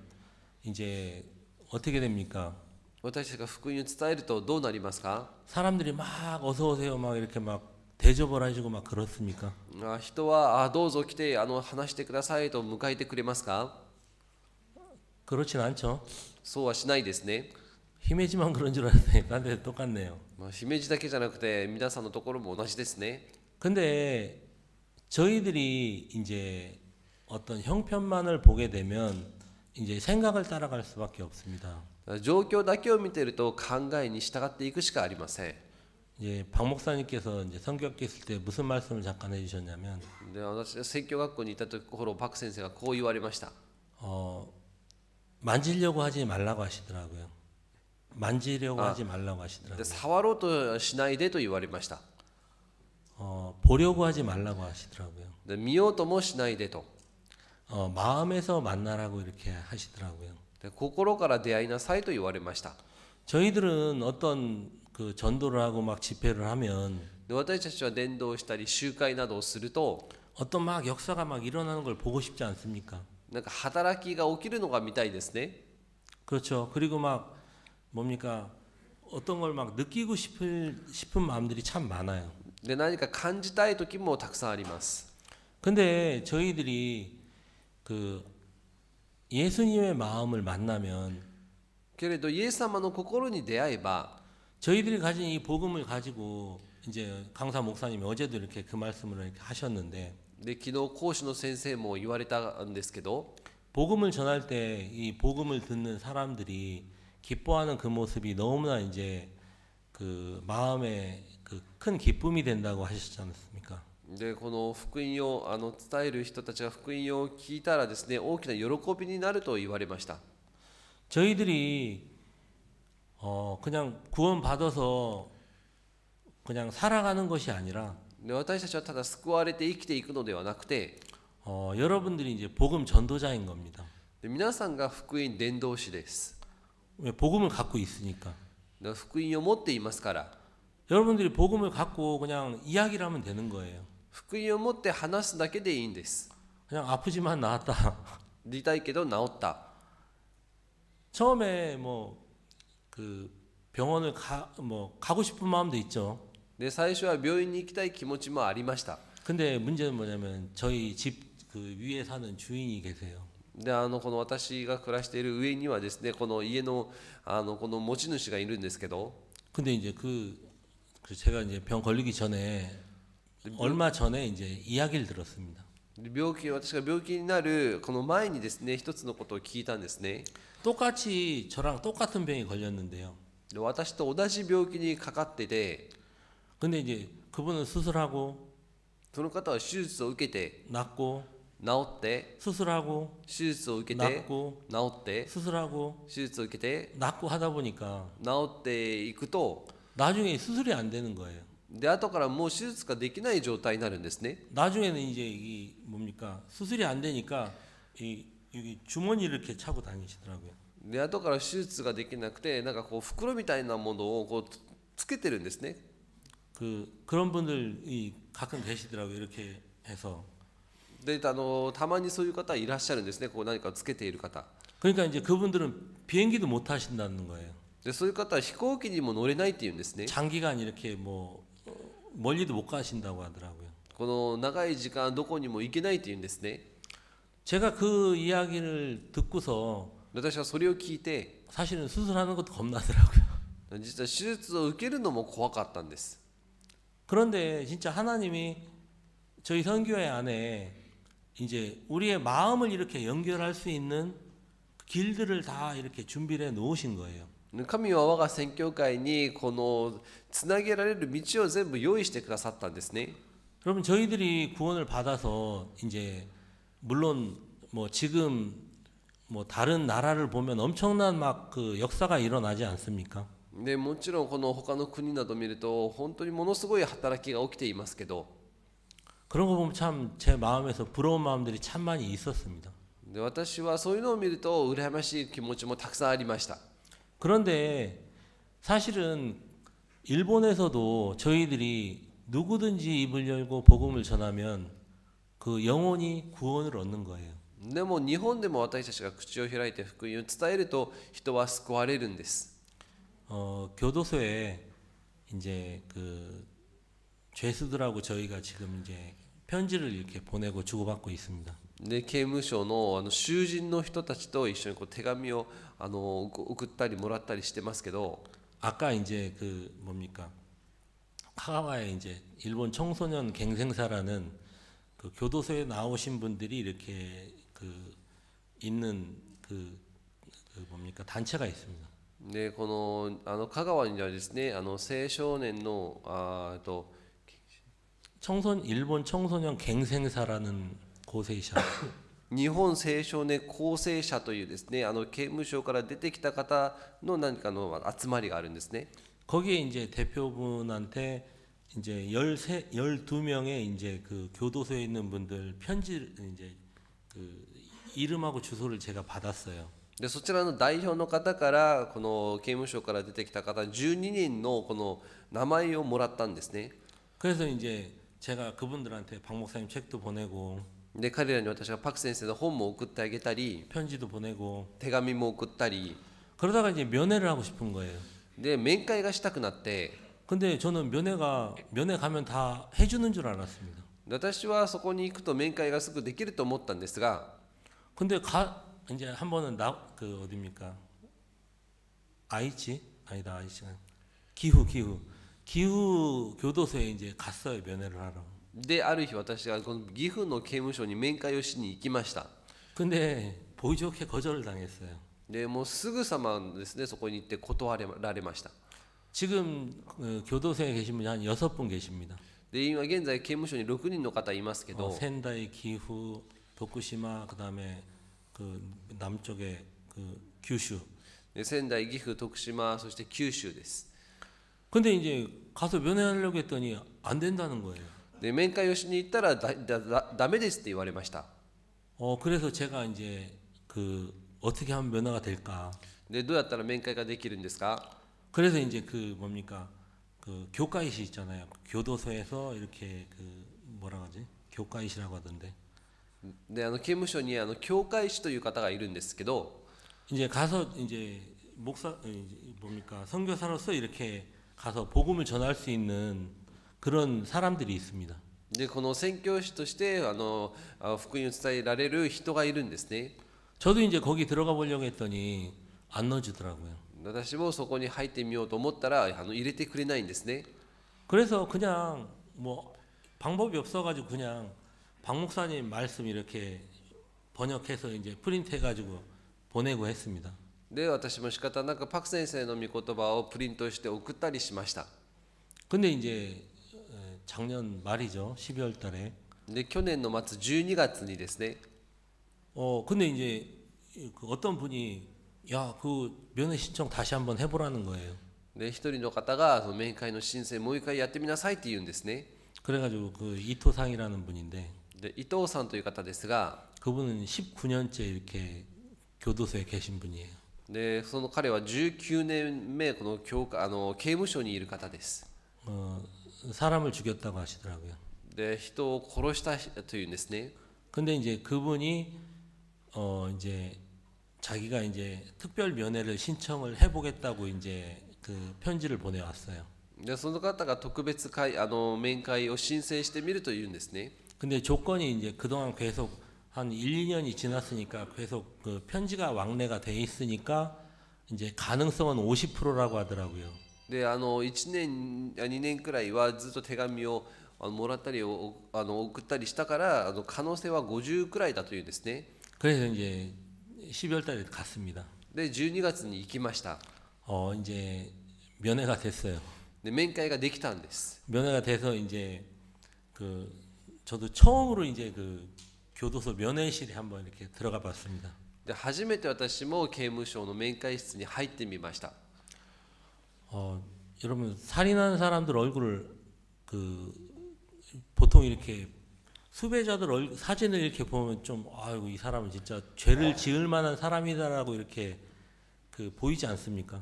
이제 어떻게 됩니까? 私たちが福音を伝えるとどうなりますか？ 사람들이 막 어서 오세요 막 이렇게 막 대접을 해주고 막 그렇습니까? 人はどうぞ来て話してくださいと迎えてくれますか？ 그렇진 않죠. そうはしないですね。 힘에지만 그런 줄 알았더니 딴 데도 똑같네요. 姫路だけじゃなくて皆さんのところも同じですね。 근데 저희들이 이제 어떤 형편만을 보게 되면 이제 생각을 따라갈 수밖에 없습니다. 状況だけを見ていると考えに従っていくしかありません。 이제 박 목사님께서 이제 성격 있을 때 무슨 말씀을 잠깐 해주셨냐면 で私宣教学校にいたところパク先生がこう言われました。 만지려고 하지 말라고 하시더라고요. 만지려고 하지 말라고 で 하시더라고요. 触ろうとしないでと言われました。 보려고 하지 말라고 하시더라고요. で見ようともしないでと。 마음에서 만나라고 이렇게 하시더라고요. で心から出会いなさいと言われました。 저희들은 어떤 그 전도를 하고 막 집회를 하면 で私たちは伝道したり集会などをすると 어떤 막 역사가 막 일어나는 걸 보고 싶지 않습니까? なんか働きが起きるのが見たいですね。 그렇죠. 그리고 막 뭡니까? 어떤 걸 막 느끼고 싶은 마음들이 참 많아요. で何か感じたい時もたくさんあります。 근데 저희들이 그 예수님의 마음을 만나면 けれどイエス様の心に出会えば 저희들이 가진 이 복음을 가지고 이제 강사 목사님이 어제도 이렇게 그 말씀을 이렇게 하셨는데 で昨日講師の先生も言われたんですけど 복음을 전할 때 이 복음을 듣는 사람들이 기뻐하는 그 모습이 너무나 이제 그 마음에 그 큰 기쁨이 된다고 하셨지 않습니까? でこの福音を伝える人たちが福音を聞いたらですね大きな喜びになると言われました。 저희들이 그냥 구원 받아서 그냥 살아가는 것이 아니라 で私たちはただ救われて生きていくのではなくて 여러분들이 이제 복음 전도자인 겁니다. で皆さんが福音伝道師です。 왜 복음을 갖고 있으니까. で福音を持っていますから 여러분들이 복음을 갖고 그냥 이야기를 하면 되는 거예요. 福音を持って話すだけでいいんです。 그냥 아프지만 나았다. 痛いけど治った。 처음에 뭐 그 병원을 가고 싶은 마음도 있죠. で最初は病院に行きたい気持ちもありました。 근데 문제는 뭐냐면 저희 집 그 위에 사는 주인이 계세요. でこの私が暮らしている上にはですねこの家のこの持ち主がいるんですけど 근데 이제 그 제가 이제 병 걸리기 전에 얼마 전에 이제 이야기를 들었습니다. 私が病気になるこの前にですね一つのことを聞いたんですね。 똑같이 저랑 똑같은 병이 걸렸는데요. で私と同じ病気にかかってて 근데 이제 그분은 수술하고 その方は手術を受けて 낫고 治って 수술하고 手術を受けて 낫고 治って 수술하고 手術を受けて 낫고 하다 보니까 治っていくと 나중에 수술이 안 되는 거예요. で後からもう手術ができない状態になるんですね。 나중에는 이제 이 뭡니까 수술이 안 되니까 여기 주머니를 이렇게 차고 다니시더라고요. で後から手術ができなくてなんかこう袋みたいなものをこうつけてるんですね。 그런 분들이 가끔 계시더라고요. 이렇게 해서. でたまにそういう方いらっしゃるんですね。こう何かをつけている方 그러니까 이제 그분들은 비행기도 못 타신다는 거예요. でそういう方は飛行機にも乗れないっていうんですね。 장기간 이렇게 뭐 멀리도 못 가신다고 하더라고요. この長い時間どこにも行けないっていうんですね。 제가 그 이야기를 듣고서 私はそれを聞いて 사실은 수술하는 것도 겁나더라고요. 実は手術を受けるのも怖かったんです。 그런데 진짜 하나님이 저희 선교회 안에 이제 우리의 마음을 이렇게 연결할 수 있는 길들을 다 이렇게 준비를 해 놓으신 거예요. 神は我が宣教会にこのつなげられる道を全部用意してくださったんですね。 여러분 저희들이 구원을 받아서 이제 물론 뭐 지금 뭐 다른 나라를 보면 엄청난 막 그 역사가 일어나지 않습니까? でもちろんこの他の国など見ると本当にものすごい働きが起きていますけど 그런 거 보면 참 제 마음에서 부러운 마음들이 참 많이 있었습니다. で私はそういうのを見ると羨ましい気持ちもたくさんありました。 그런데 사실은 일본에서도 저희들이 누구든지 입을 열고 복음을 전하면 그 영혼이 구원을 얻는 거예요. でも日本でも私たちが口を開いて福音を伝えると人は救われるんです。 교도소에 이제 그 죄수들하고 저희가 지금 이제 편지를 이렇게 보내고 주고받고 있습니다. で刑務所の囚人の人たちと一緒にこう手紙を送ったりもらったりしてますけど 아까 이제 그 뭡니까 카가와에 이제 일본 청소년 갱생사라는 그 교도소에 나오신 분들이 이렇게 그 있는 그 뭡니까 단체가 있습니다. でこの香川にはですね青少年の일본 청소년 갱생사라는 고세이샤 日本青少年更生者というですね刑務所から出てきた方の何かの集まりがあるんですね。 거기에 이제 대표분한테 이제 12명의 이제 그 교도소에 있는 분들 편지를 이제 그 이름하고 주소를 제가 받았어요. でそちらの代表の方からこの刑務所から出てきた方12人のこの名前をもらったんですね。 그래서 이제 제가 그분들한테 박 목사님 책도 보내고 で彼らに私がパク先生の本も送ってあげたり 편지도 보내고 手紙も送ったり 그러다가 이제 면회를 하고 싶은 거예요. で面会がしたくなって 근데 저는 면회 가면 다 해주는 줄 알았습니다. 私はそこに行くと面会がすぐできると思ったんですが 근데 이제 한 번은 그 어디입니까? 아이치 기후 교도소에 이제 갔어요 면회를 하러. である日私はこの岐阜の刑務所に面会をしに行きました。 근데 보기 좋게 거절을 당했어요. でもうすぐさまですねそこに行って断られました。 지금 교도소에 계신 분이 한 6분 계십니다. で今現在刑務所に6人の方いますけど 센다이, 기후, 도쿠시마 그다음에 그 남쪽에 그 규슈. で仙台、岐阜、徳島そして九州です。 근데 이제 가서 면회하려고 했더니 안 된다는 거예요. で面会をしに行ったらダメですって言われました。 그래서 제가 이제 그 어떻게 하면 면회가 될까? でどうやったら面会ができるんですか？ 그래서 이제 그 뭡니까 그 교과이시 있잖아요. 교도소에서 이렇게 그 뭐라 하지? 교과이시라고 하던데. で刑務所に教会士という方がいるんですけど 이제 가서 이제 뭡니까 선교사로서 이렇게 가서 복음을 전할 수 있는 그런 사람들이 있습니다. でこの宣教師として福音を伝えられる人がいるんですね。 저도 이제 거기 들어가 보려고 했더니 안 넣어주더라고요. 私もそこに入ってみようと思ったら入れてくれないんですね。 그래서 그냥 뭐 방법이 없어가지고 그냥 박 목사님 말씀 이렇게 번역해서 이제 프린트해가지고 보내고 했습니다. で私も仕方なくパク先生の御言葉をプリントして送ったりしました。 근데 이제 작년 말이죠. 12월 달에. で去年の末12月にですね 근데 이제 그 어떤 분이 야, 그 면회 신청 다시 한번 해보라는 거예요. で一人の方がその面会の申請もう一回やってみなさいって言うんですね。 그래가지고 그 이토상이라는 분인데 で伊藤さんという方ですが 그분은 19년째 이렇게 교도소에 계신 분이에요. でその彼は19年目この刑務所にいる方です。 사람을 죽였다고 하시더라고요. で人を殺したというんですね。 근데 이제 그분이 이제 자기가 이제 특별 면회를 신청을 해보겠다고 이제 그 편지를 보내왔어요. でその方が特別面会を申請してみるというんですね。 근데 조건이 이제 그동안 계속 한 1, 2년이 지났으니까 계속 그 편지가 왕래가 돼 있으니까 이제 가능성은 50%라고 하더라고요. で1年2年くらいはずっと手紙をもらったり送ったりしたから可能性は50くらいだというんですね。 그래서 이제 12월 달에 갔습니다. で12月に行きました。 이제 면회가 됐어요. で面会ができたんです。 면회가 돼서 이제 그 저도 처음으로 이제 그 교도소 면회실에 한번 이렇게 들어가 봤습니다. で初めて私も刑務所の面会室に入ってみました。 여러분 살인한 사람들 얼굴을 그 보통 이렇게 수배자들 사진을 이렇게 보면 좀 아이고 이 사람은 진짜 죄를 지을 만한 사람이다라고 이렇게 그 보이지 않습니까?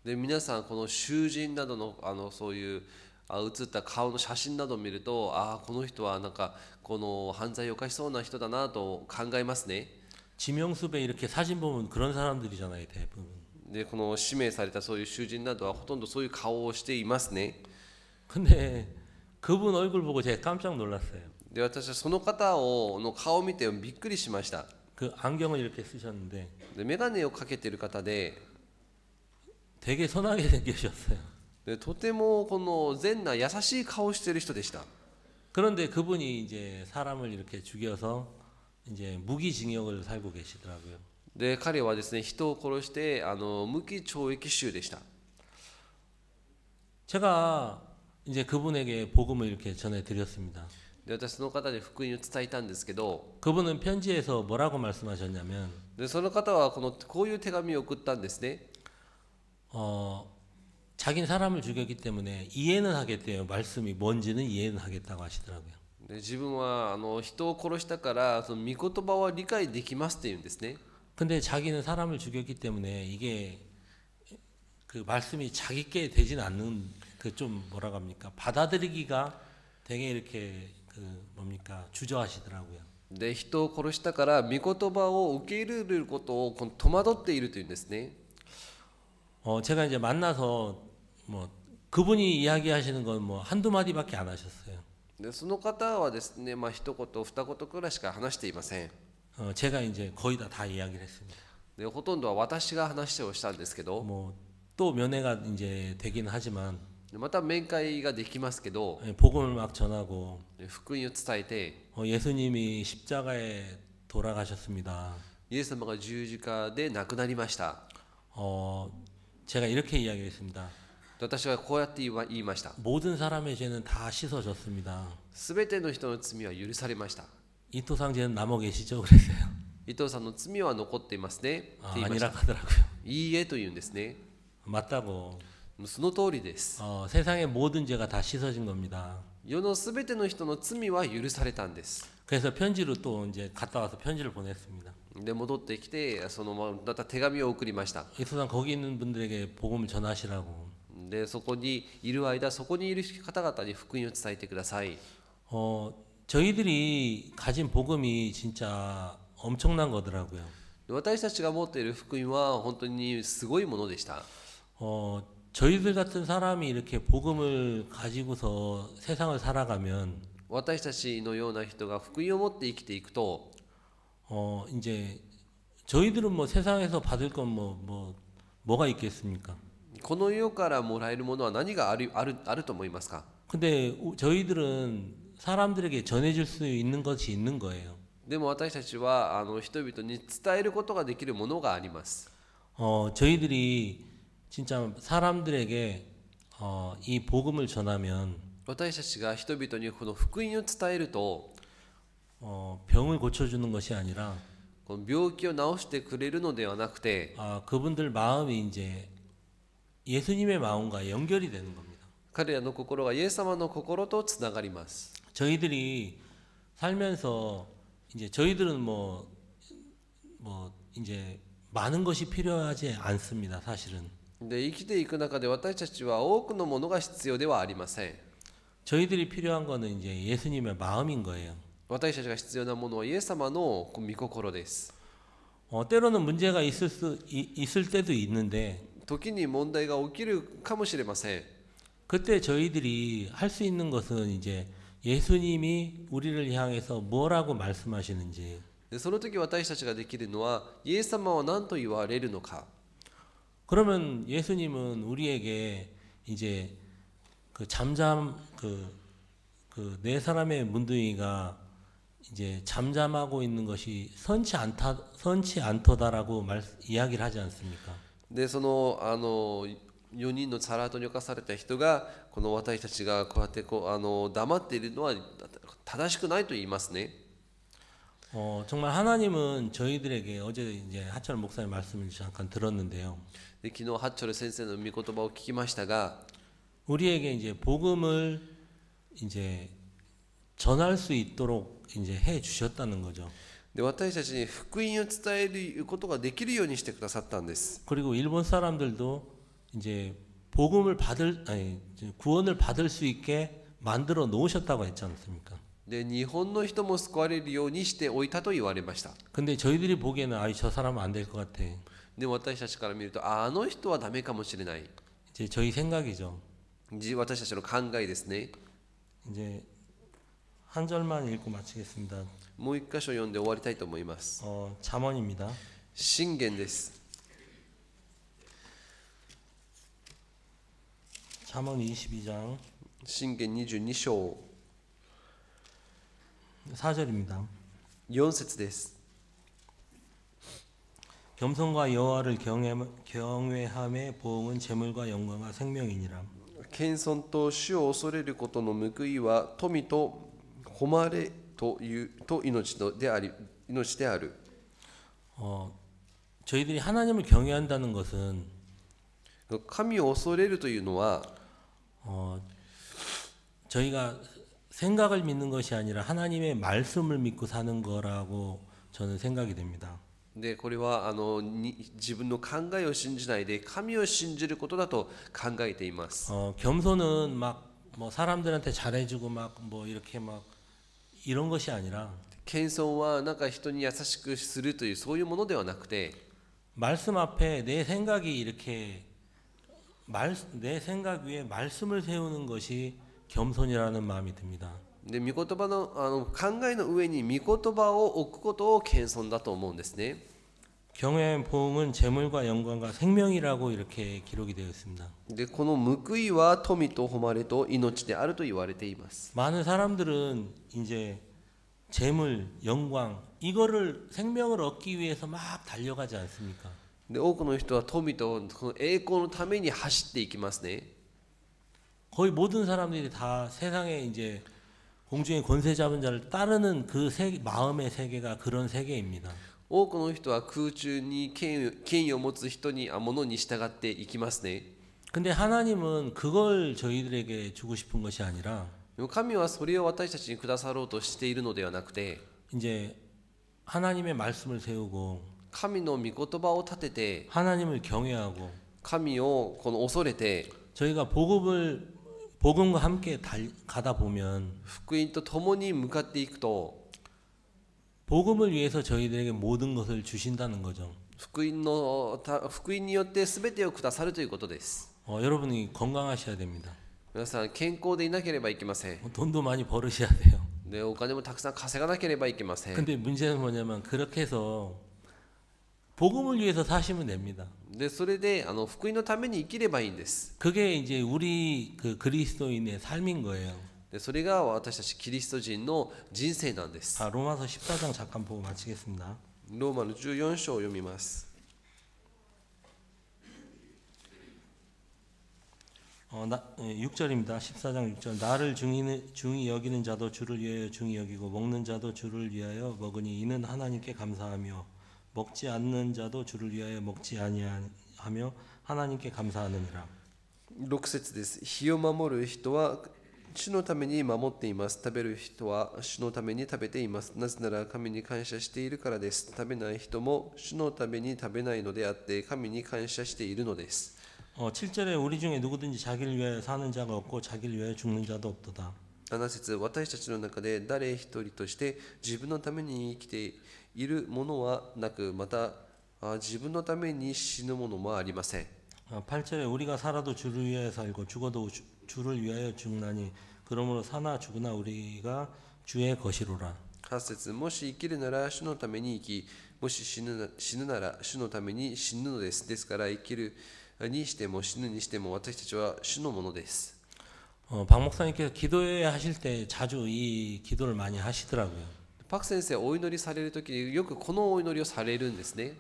で皆さんこの囚人などのそういう写った顔の写真などを見るとこの人はなんかこの犯罪を犯しそうな人だなと考えますね。 지명수배 이렇게 사진 보면 그런 사람들이잖아요 대부분. でこの指名されたそういう囚人などはほとんどそういう顔をしていますね。 근데 그분 얼굴 보고 제가 깜짝 놀랐어요. で私はその方の顔を見てびっくりしました。 그 안경을 이렇게 쓰셨는데 で眼鏡をかけている方で 되게 선하게 생기셨어요. でとてもこの善な優しい顔をしている人でした。 그런데 그분이 이제 사람을 이렇게 죽여서 이제 무기징역을 살고 계시더라고요. で彼はですね人を殺して無期懲役囚でした。 제가 이제 그분에게 복음을 이렇게 전해드렸습니다. で私その方に福音を伝えたんですけど 그분은 편지에서 뭐라고 말씀하셨냐면 でその方はこういう手紙を送ったんですね。 자긴 사람을 죽였기 때문에 이해는 하겠대요. 말씀이 뭔지는 이해는 하겠다고 하시더라고요. で自分は人を殺したからその御言葉は理解できますって言うんですね。 근데 자기는 사람을 죽였기 때문에 이게 그 말씀이 자기께 되진 않는 그 좀 뭐라고 합니까? 받아들이기가 되게 이렇게 그 뭡니까? 주저하시더라고요. で人を殺したから御言葉を受け入れることを戸惑っているというんですね。 제가 이제 만나서 뭐 그분이 이야기하시는 건 뭐 한두 마디밖에 안 하셨어요. でその方はですね、一言二言くらいしか話していません。 제가 이제 거의 다 이야기를 했습니다. でほとんどは私が話をしたんですけど、 뭐 또 면회가 이제 되긴 하지만 また面会ができますけど、 복음을 막 전하고 福音を伝えて、 예수님이 십자가에 돌아가셨습니다. イエス様が十字架で亡くなりました。 제가 이렇게 이야기했습니다. 私はこうやって言いました。 모든 사람의 죄는 다 씻어졌습니다. すべての人の罪は許されました。 이토상제는 남아 계시죠? 그랬어요. 伊藤さんの罪は残っていますね。って言いまし 아니라 た。 하더라고요. いいえと言うんですね。 맞다고. その通りです。 세상의 모든 죄가 다 씻어진 겁니다. 世のすべての人の罪は許されたんです。 그래서 편지로 또 이제 갔다 와서 편지를 보냈습니다. で戻ってきてまた手紙を送りました。 이토상 거기 있는 분들에게 복음을 전하시라고. でそこにいる間そこにいる方々に福音を伝えてください。 저희들이 가진 복음이 진짜 엄청난 거더라고요. 私たちが持っている福音は本当にすごいものでした。 저희들 같은 사람이 이렇게 복음을 가지고서 세상을 살아가면 私たちのような人が福音を持って生きていくと 이제 저희들은 뭐 세상에서 받을 건 뭐가 있겠습니까? この世からもらえるものは何があると思いますか？ 근데 저희들은 사람들에게 전해줄 수 있는 것이 있는 거예요. でも私たちは人々に伝えることができるものがあります。 저희들이 진짜 사람들에게 이 복음을 전하면 私たちが人々にこの福音を伝えると 병을 고쳐주는 것이 아니라 この病気を治してくれるのではなくて 그분들 마음이 이제 예수님의 마음과 연결이 되는 겁니다. 彼らの心がイエス様の心とつながります。 저희들이 살면서 이제 저희들은 뭐 이제 많은 것이 필요하지 않습니다. 사실은. で生きていく中で私たちは多くのものが必要ではありません。 저희들이 필요한 거는 이제 예수님의 마음인 거예요. 私たちが必要なものはイエス様の御心です。 때로는 문제가 있을 때도 있는데 時に問題が起きるかもしれません。 그때 저희들이 할 수 있는 것은 이제 예수님이 우리를 향해서 뭐라고 말씀하시는지 でその時私たちができるのはイエス様は何と言われるのか。 그러면 예수님은 우리에게 이제 그 네 사람의 문둥이가 이제 잠잠하고 있는 것이 선치 않도다라고 이야기를 하지 않습니까? でその4人のサラートに侵された人がこの私たちがこうやって黙っているのは正しくないと言いますね。 정말 하나님은 저희들에게 어제 이제 하철 목사님 말씀을 잠깐 들었는데요. で昨日ハッチョル先生の御言葉を聞きましたが 우리에게 이제 복음을 이제 전할 수 있도록 이제 해 주셨다는 거죠. で私たちに福音を伝えることができるようにしてくださったんです。 그리고 일본 사람들도 이제 구원을 받을 수 있게 만들어 놓으셨다고 했지 않습니까? で日本の人も救われるようにしておいたと言われました。 근데 저희들이 보기에는 저 사람은 안 될 것 같아. で私たちから見るとあの人はダメかもしれない。 이제 저희 생각이죠. 私たちの考えですね。 이제 한 절만 읽고 마치겠습니다. もう一箇所読んで終わりたいと思います。 잠언입니다. 箴言です。 잠언 22장 箴言22章 4절입니다. 4節です。 겸손과 여호와를 경외함의 보응은 재물과 영광과 생명이니라. 謙遜と主を恐れることの報いは富と誉れと命である。 저희들이 하나님을 경외한다는 것은 神を恐れるというのは 저희가 생각을 믿는 것이 아니라 하나님의 말씀을 믿고 사는 거라고 저는 생각이 됩니다. でこれは自分の考えを信じないで神を信じることだと考えています。 겸손은 막 뭐 사람들한테 잘해주고 막 뭐 이렇게 막 이런 것이 아니라 謙遜はなんか人に優しくするというそういうものではなくて 말씀 앞에 내 생각이 이렇게 내 생각 위에 말씀을 세우는 것이 겸손이라는 마음이 듭니다. で御言葉の考えの上に御言葉を置くことを謙遜だと思うんですね。 경외의 보응은 재물과 영광과 생명이라고 이렇게 기록이 되어 있습니다. でこの報いは富と誉れと命であると言われています。 많은 사람들은 이제 재물, 영광 이거를 생명을 얻기 위해서 막 달려가지 않습니까? で多くの人は富とこの栄光のために走っていきますね。 거의 모든 사람들이 다 세상에 이제 공중의 권세 잡은 자를 따르는 그 마음의 세계가 그런 세계입니다. 多くの人は空中に権威を持つものに従っていきますね。 근데 하나님은 그걸 저희들에게 주고 싶은 것이 아니라 でも神はそれを私たちにくださろうとしているのではなくて 이제 하나님의 말씀을 세우고 神の御言葉を立てて 하나님을 경외하고 神を恐れて 저희가 복음과 함께 가다 보면 福音と共に向かっていくと 복음을 위해서 저희들에게 모든 것을 주신다는 거죠. 福音によって全てをくださるということです。 여러분이 건강하셔야 됩니다. 皆さん健康でいなければいけません。 돈도 많이 벌으셔야 돼요. でお金もたくさん稼がなければいけません。 근데 문제는 뭐냐면 그렇게 해서 복음을 위해서 사시면 됩니다. でそれで福音のために生きればいいんです。 그게 이제 우리 그 그리스도인의 삶인 거예요. でそれが私たちキリスト人の人生なんです。 로마서 14장 잠깐 보고 마치겠습니다. ローマの14章を読みます。 6절입니다. 14장 6절. 나를 중히 여기는 자도 주를 위하여 중히 여기고 먹는 자도 주를 위하여 먹으니 이는 하나님께 감사하며 먹지 않는 자도 주를 위하여 먹지 아니하며 하나님께 감사하느니라. 6節です。日を守る人は主のために守っています。食べる人は主のために食べています。なぜなら神に感謝しているからです。食べない人も主のために食べないのであって神に感謝しているのです。 7절에 우리 중에 누구든지 자기를 위하여 사는 자가 없고 자기를 위하여 죽는 자도 없도다. 7節、私たちの中で誰一人として自分のために生きているものはなく、また自分のために死ぬものもありません。 8절에 우리가 살아도 주를 위하여 살고 죽어도 주를 위하여 죽나니 그러므로 사나 죽으나 우리가 주의 것이로라. 8節、もし生きるなら主のために生き、もし死ぬなら主のために死ぬのです。ですから生きるにしても死ぬにしても私たちは主のものです。 박 목사님께서 기도회 하실 때 자주 이 기도를 많이 하시더라고요. パク先生、お祈りされるときによくこのお祈りをされるんですね。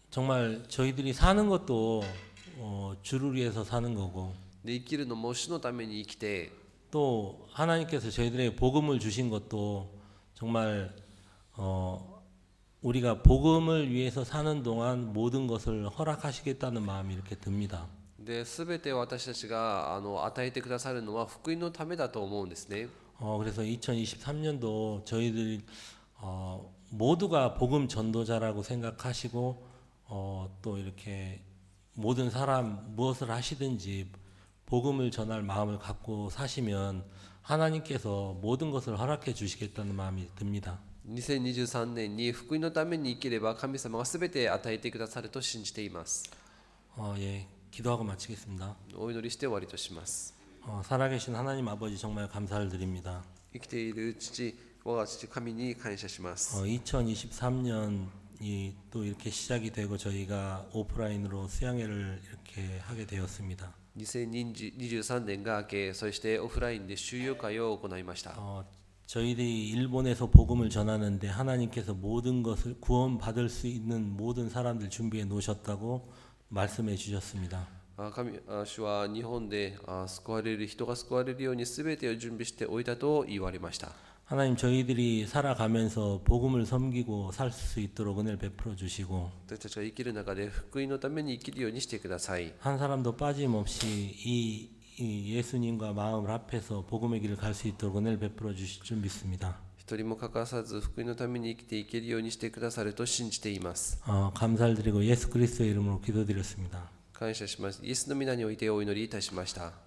정말 저희들이 사는 것도 주를 위해서 사는 거고 で生きるのも主のために生きて、 또 하나님께서 저희들에게 복음을 주신 것도 정말 우리가 복음을 위해서 사는 동안 모든 것을 허락하시겠다는 마음이 이렇게 듭니다. で全て私たちが与えてくださるのは福音のためだと思うんですね。 그래서 2023년도 저희들이 모두가 복음 전도자라고 생각하시고 또 이렇게 모든 사람 무엇을 하시든지 복음을 전할 마음을 갖고 사시면 하나님께서 모든 것을 허락해 주시겠다는 마음이 듭니다. 2023年に福音のために生きれば神様が全て与えてくださると信じています。 예, 기도하고 마치겠습니다. お祈りして終わりとします。 살아계신 하나님 아버지 정말 감사를 드립니다. 生きている父、我が父神に感謝します。 2023년이 또 이렇게 시작이 되고 저희가 오프라인으로 수양회를 이렇게 하게 되었습니다. 2023年が明け、そしてオフラインで修養会を行いました。 저희들이 일본에서 복음을 전하는데 하나님께서 모든 것을 구원받을 수 있는 모든 사람들 준비해 놓으셨다고 말씀해 주셨습니다. 主は日本で救われる人が救われるように全てを準備しておいたと言われました。 하나님 저희들이 살아가면서 복음을 섬기고 살 수 있도록 은혜를 베풀어 주시고 私たちが生きる中で福音のために生きるようにしてください。 한 사람도 빠짐없이 이 예수님과 마음을 합해서 복음의 길을 갈 수 있도록 은혜를 베풀어 주실 줄 믿습니다. 一人も欠かさず福音のために生きていけるようにしてくださると信じています。 감사를 드리고 예수 그리스도의 이름으로 기도드렸습니다. 感謝します。イエスの皆においてお祈りいたしました。